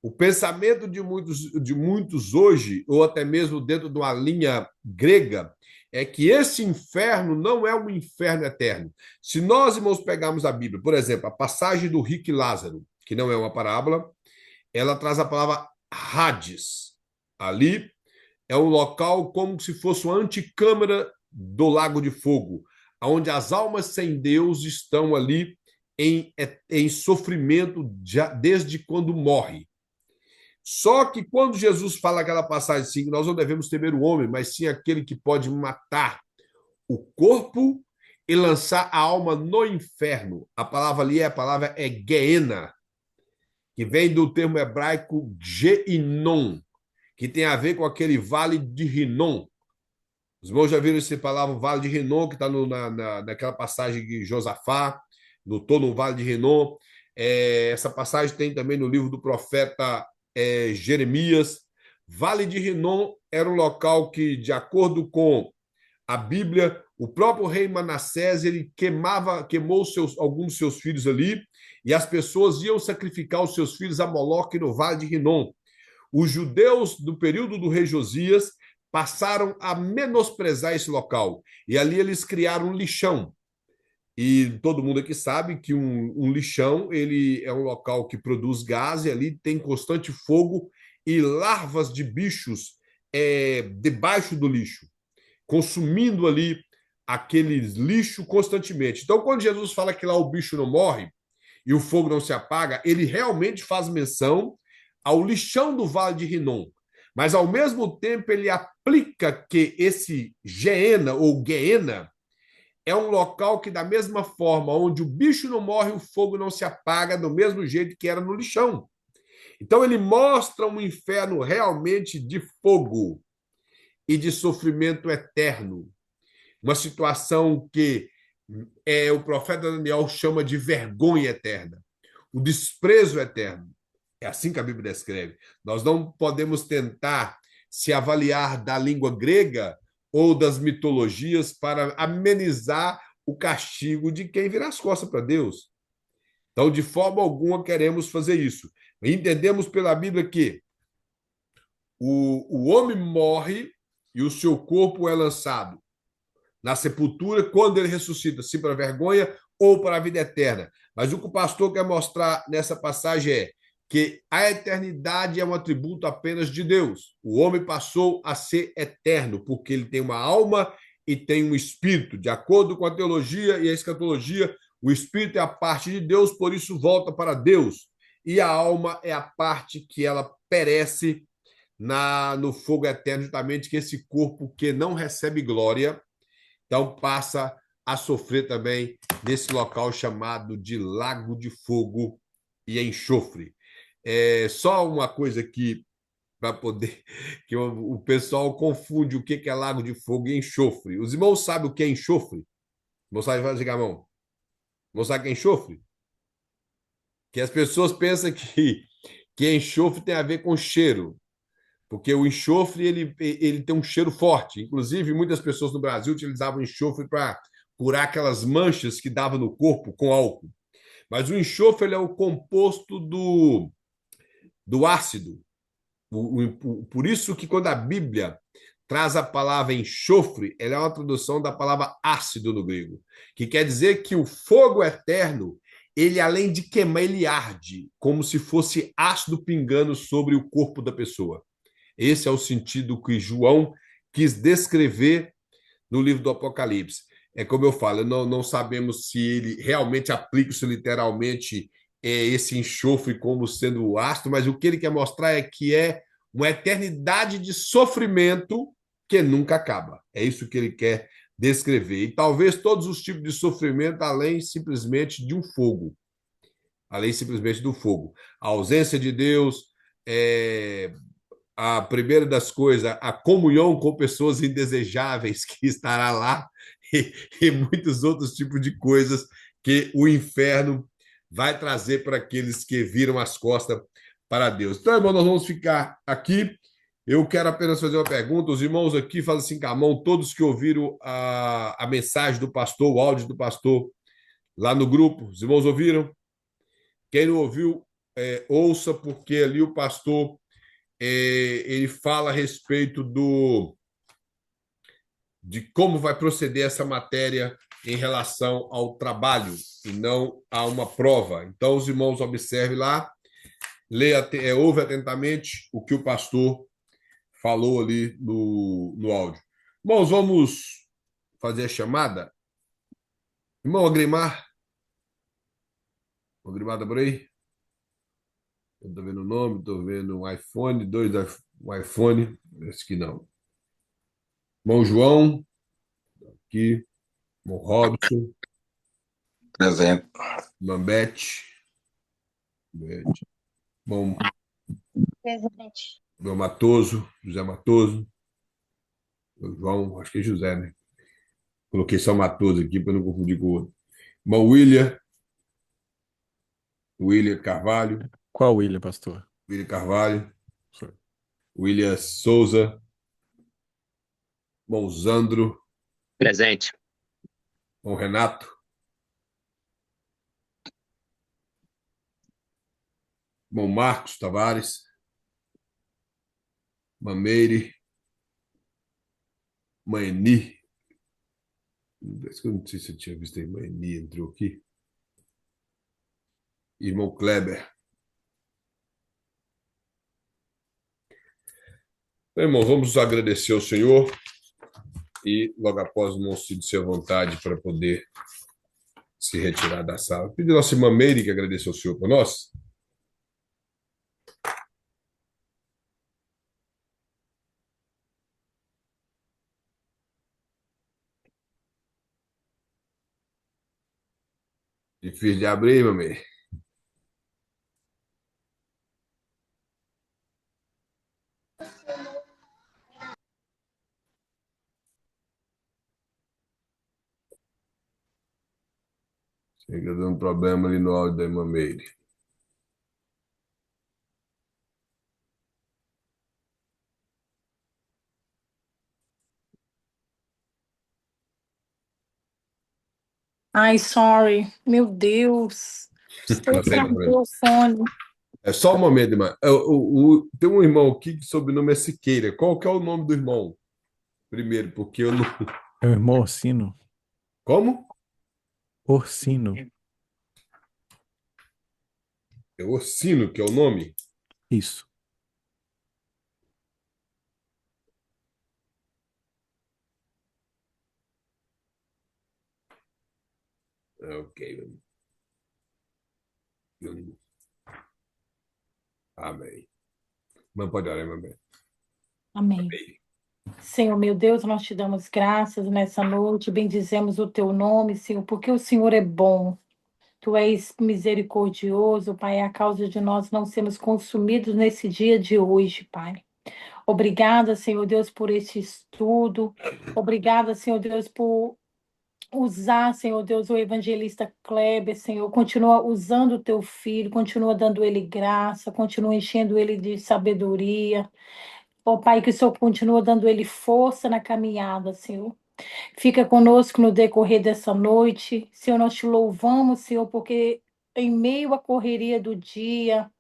o pensamento de muitos hoje, ou até mesmo dentro de uma linha grega, é que esse inferno não é um inferno eterno. Se nós, irmãos, pegarmos a Bíblia, por exemplo, a passagem do rico e Lázaro, que não é uma parábola, ela traz a palavra Hades. Ali é um local como se fosse uma anticâmara do lago de fogo, onde as almas sem Deus estão ali em sofrimento desde quando morre. Só que quando Jesus fala aquela passagem assim, nós não devemos temer o homem, mas sim aquele que pode matar o corpo e lançar a alma no inferno. A palavra ali, a palavra é Geena, que vem do termo hebraico Geinom, que tem a ver com aquele vale de Rinom. Os irmãos já viram essa palavra, vale de Rinom, que está naquela passagem de Josafá, lutou no vale de Rinom. Essa passagem tem também no livro do profeta Jeremias. Vale de Rinom era um local que, de acordo com a Bíblia, o próprio rei Manassés ele queimou alguns dos seus filhos ali, e as pessoas iam sacrificar os seus filhos a Moloque no Vale de Rinom. Os judeus do período do rei Josias passaram a menosprezar esse local, e ali eles criaram um lixão. E todo mundo aqui sabe que um lixão ele é um local que produz gás e ali tem constante fogo e larvas de bichos debaixo do lixo, consumindo ali aquele lixo constantemente. Então, quando Jesus fala que lá o bicho não morre e o fogo não se apaga, ele realmente faz menção ao lixão do Vale de Rinom. Mas, ao mesmo tempo, ele aplica que esse Geena ou Geena é um local que, da mesma forma, onde o bicho não morre, o fogo não se apaga, do mesmo jeito que era no lixão. Então, ele mostra um inferno realmente de fogo e de sofrimento eterno. Uma situação que o profeta Daniel chama de vergonha eterna, o desprezo eterno. É assim que a Bíblia descreve. Nós não podemos tentar se avaliar da língua grega ou das mitologias para amenizar o castigo de quem vira as costas para Deus. Então, de forma alguma, queremos fazer isso. Entendemos pela Bíblia que o homem morre e o seu corpo é lançado na sepultura quando ele ressuscita, se para a vergonha ou para a vida eterna. Mas o que o pastor quer mostrar nessa passagem é que a eternidade é um atributo apenas de Deus. O homem passou a ser eterno, porque ele tem uma alma e tem um espírito. De acordo com a teologia e a escatologia, o espírito é a parte de Deus, por isso volta para Deus. E a alma é a parte que ela perece no fogo eterno, justamente que esse corpo que não recebe glória, então passa a sofrer também nesse local chamado de lago de fogo e enxofre. Só uma coisa aqui para poder que o pessoal confunde o que é lago de fogo e enxofre. Os irmãos sabem o que é enxofre? Moçada, vai ligar a mão. Moçada, o que é enxofre? Que as pessoas pensam que enxofre tem a ver com cheiro, porque o enxofre ele tem um cheiro forte. Inclusive, muitas pessoas no Brasil utilizavam enxofre para curar aquelas manchas que dava no corpo com álcool. Mas o enxofre ele é o composto do ácido. Por isso que quando a Bíblia traz a palavra enxofre, ela é uma tradução da palavra ácido no grego, que quer dizer que o fogo eterno, ele além de queimar, ele arde, como se fosse ácido pingando sobre o corpo da pessoa. Esse é o sentido que João quis descrever no livro do Apocalipse. É como eu falo, não sabemos se ele realmente aplica isso literalmente, esse enxofre como sendo o ácido, mas o que ele quer mostrar é que é uma eternidade de sofrimento que nunca acaba. É isso que ele quer descrever. E talvez todos os tipos de sofrimento, além simplesmente de um fogo. Além simplesmente do fogo. A ausência de Deus, a primeira das coisas, a comunhão com pessoas indesejáveis que estará lá e muitos outros tipos de coisas que o inferno vai trazer para aqueles que viram as costas para Deus. Então, irmão, nós vamos ficar aqui. Eu quero apenas fazer uma pergunta. Os irmãos aqui fazem assim com a mão, todos que ouviram a mensagem do pastor, o áudio do pastor lá no grupo. Os irmãos ouviram? Quem não ouviu, ouça, porque ali o pastor ele fala a respeito de como vai proceder essa matéria em relação ao trabalho e não a uma prova. Então, os irmãos observem lá, ouve atentamente o que o pastor falou ali no áudio. Irmãos, vamos fazer a chamada. Irmão Agrimar. O Agrimar tá por aí? Eu estou vendo o nome, estou vendo um iPhone, um iPhone, esse que não. Irmão João, aqui. Irmão Robson. Presente. Mambete. Irmão Presente. Matoso, José Matoso. João, acho que é José, né? Coloquei só Matoso aqui para não confundir com o outro. Irmão William. William Carvalho. Qual William, pastor? William Carvalho. Sou. William Souza. Monzandro. Presente. Bom Renato. Bom Marcos Tavares. Mameire. Maeni. Eu não sei se eu tinha visto aí. Maeni entrou aqui. Irmão Kleber. Irmão, vamos agradecer ao Senhor e logo após o irmão Cid à vontade para poder se retirar da sala. Pedir nossa irmã Meire que agradeça ao Senhor por nós. Difícil de abrir, irmã Meire. Chega dando problema ali no áudio da irmã Meire. Ai, sorry. Meu Deus. Não Você tem problema. travou o fone. É só um momento, irmã. Tem um irmão aqui que o sobrenome é Siqueira. Qual que é o nome do irmão? Primeiro, porque eu não. É o irmão Orsino. Como? Orsino. É Orsino, que é o nome? Isso. Ok. Amém. Mas pode orar, irmã Meire. Amém. Senhor, meu Deus, nós te damos graças nessa noite, bendizemos o teu nome, Senhor, porque o Senhor é bom. Tu és misericordioso, Pai, é a causa de nós não sermos consumidos nesse dia de hoje, Pai. Obrigada, Senhor Deus, por este estudo. Obrigada, Senhor Deus, por usar, Senhor Deus, o evangelista Kleber, Senhor. Continua usando o teu filho, continua dando ele graça, continua enchendo ele de sabedoria. Ó Pai, que o Senhor continua dando ele força na caminhada, Senhor. Fica conosco no decorrer dessa noite. Senhor, nós te louvamos, Senhor, porque em meio à correria do dia,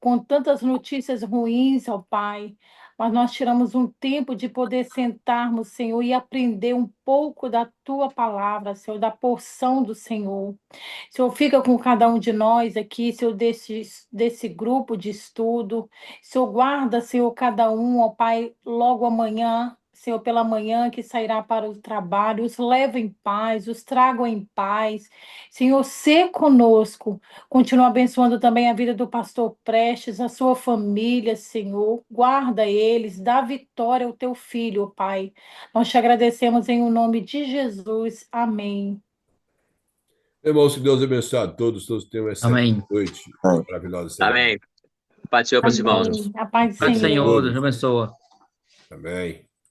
com tantas notícias ruins, ó Pai, mas nós tiramos um tempo de poder sentarmos, Senhor, e aprender um pouco da tua palavra, Senhor, da porção do Senhor. Senhor, fica com cada um de nós aqui, Senhor, desse grupo de estudo. Senhor, guarda, Senhor, cada um, ó Pai, logo amanhã. Senhor, pela manhã que sairá para o trabalho, os leva em paz, os tragam em paz. Senhor, sê conosco. Continua abençoando também a vida do pastor Prestes, a sua família, Senhor. Guarda eles, dá vitória ao teu filho, ó Pai. Nós te agradecemos em o nome de Jesus. Amém. Irmãos, que Deus abençoe a todos. Todos tenham uma excelente Amém. noite. Uma maravilhosa semana. Amém. Paz do Senhor para os irmãos. Amém. A paz do Pai do Senhor. Senhor, Deus abençoe. Amém.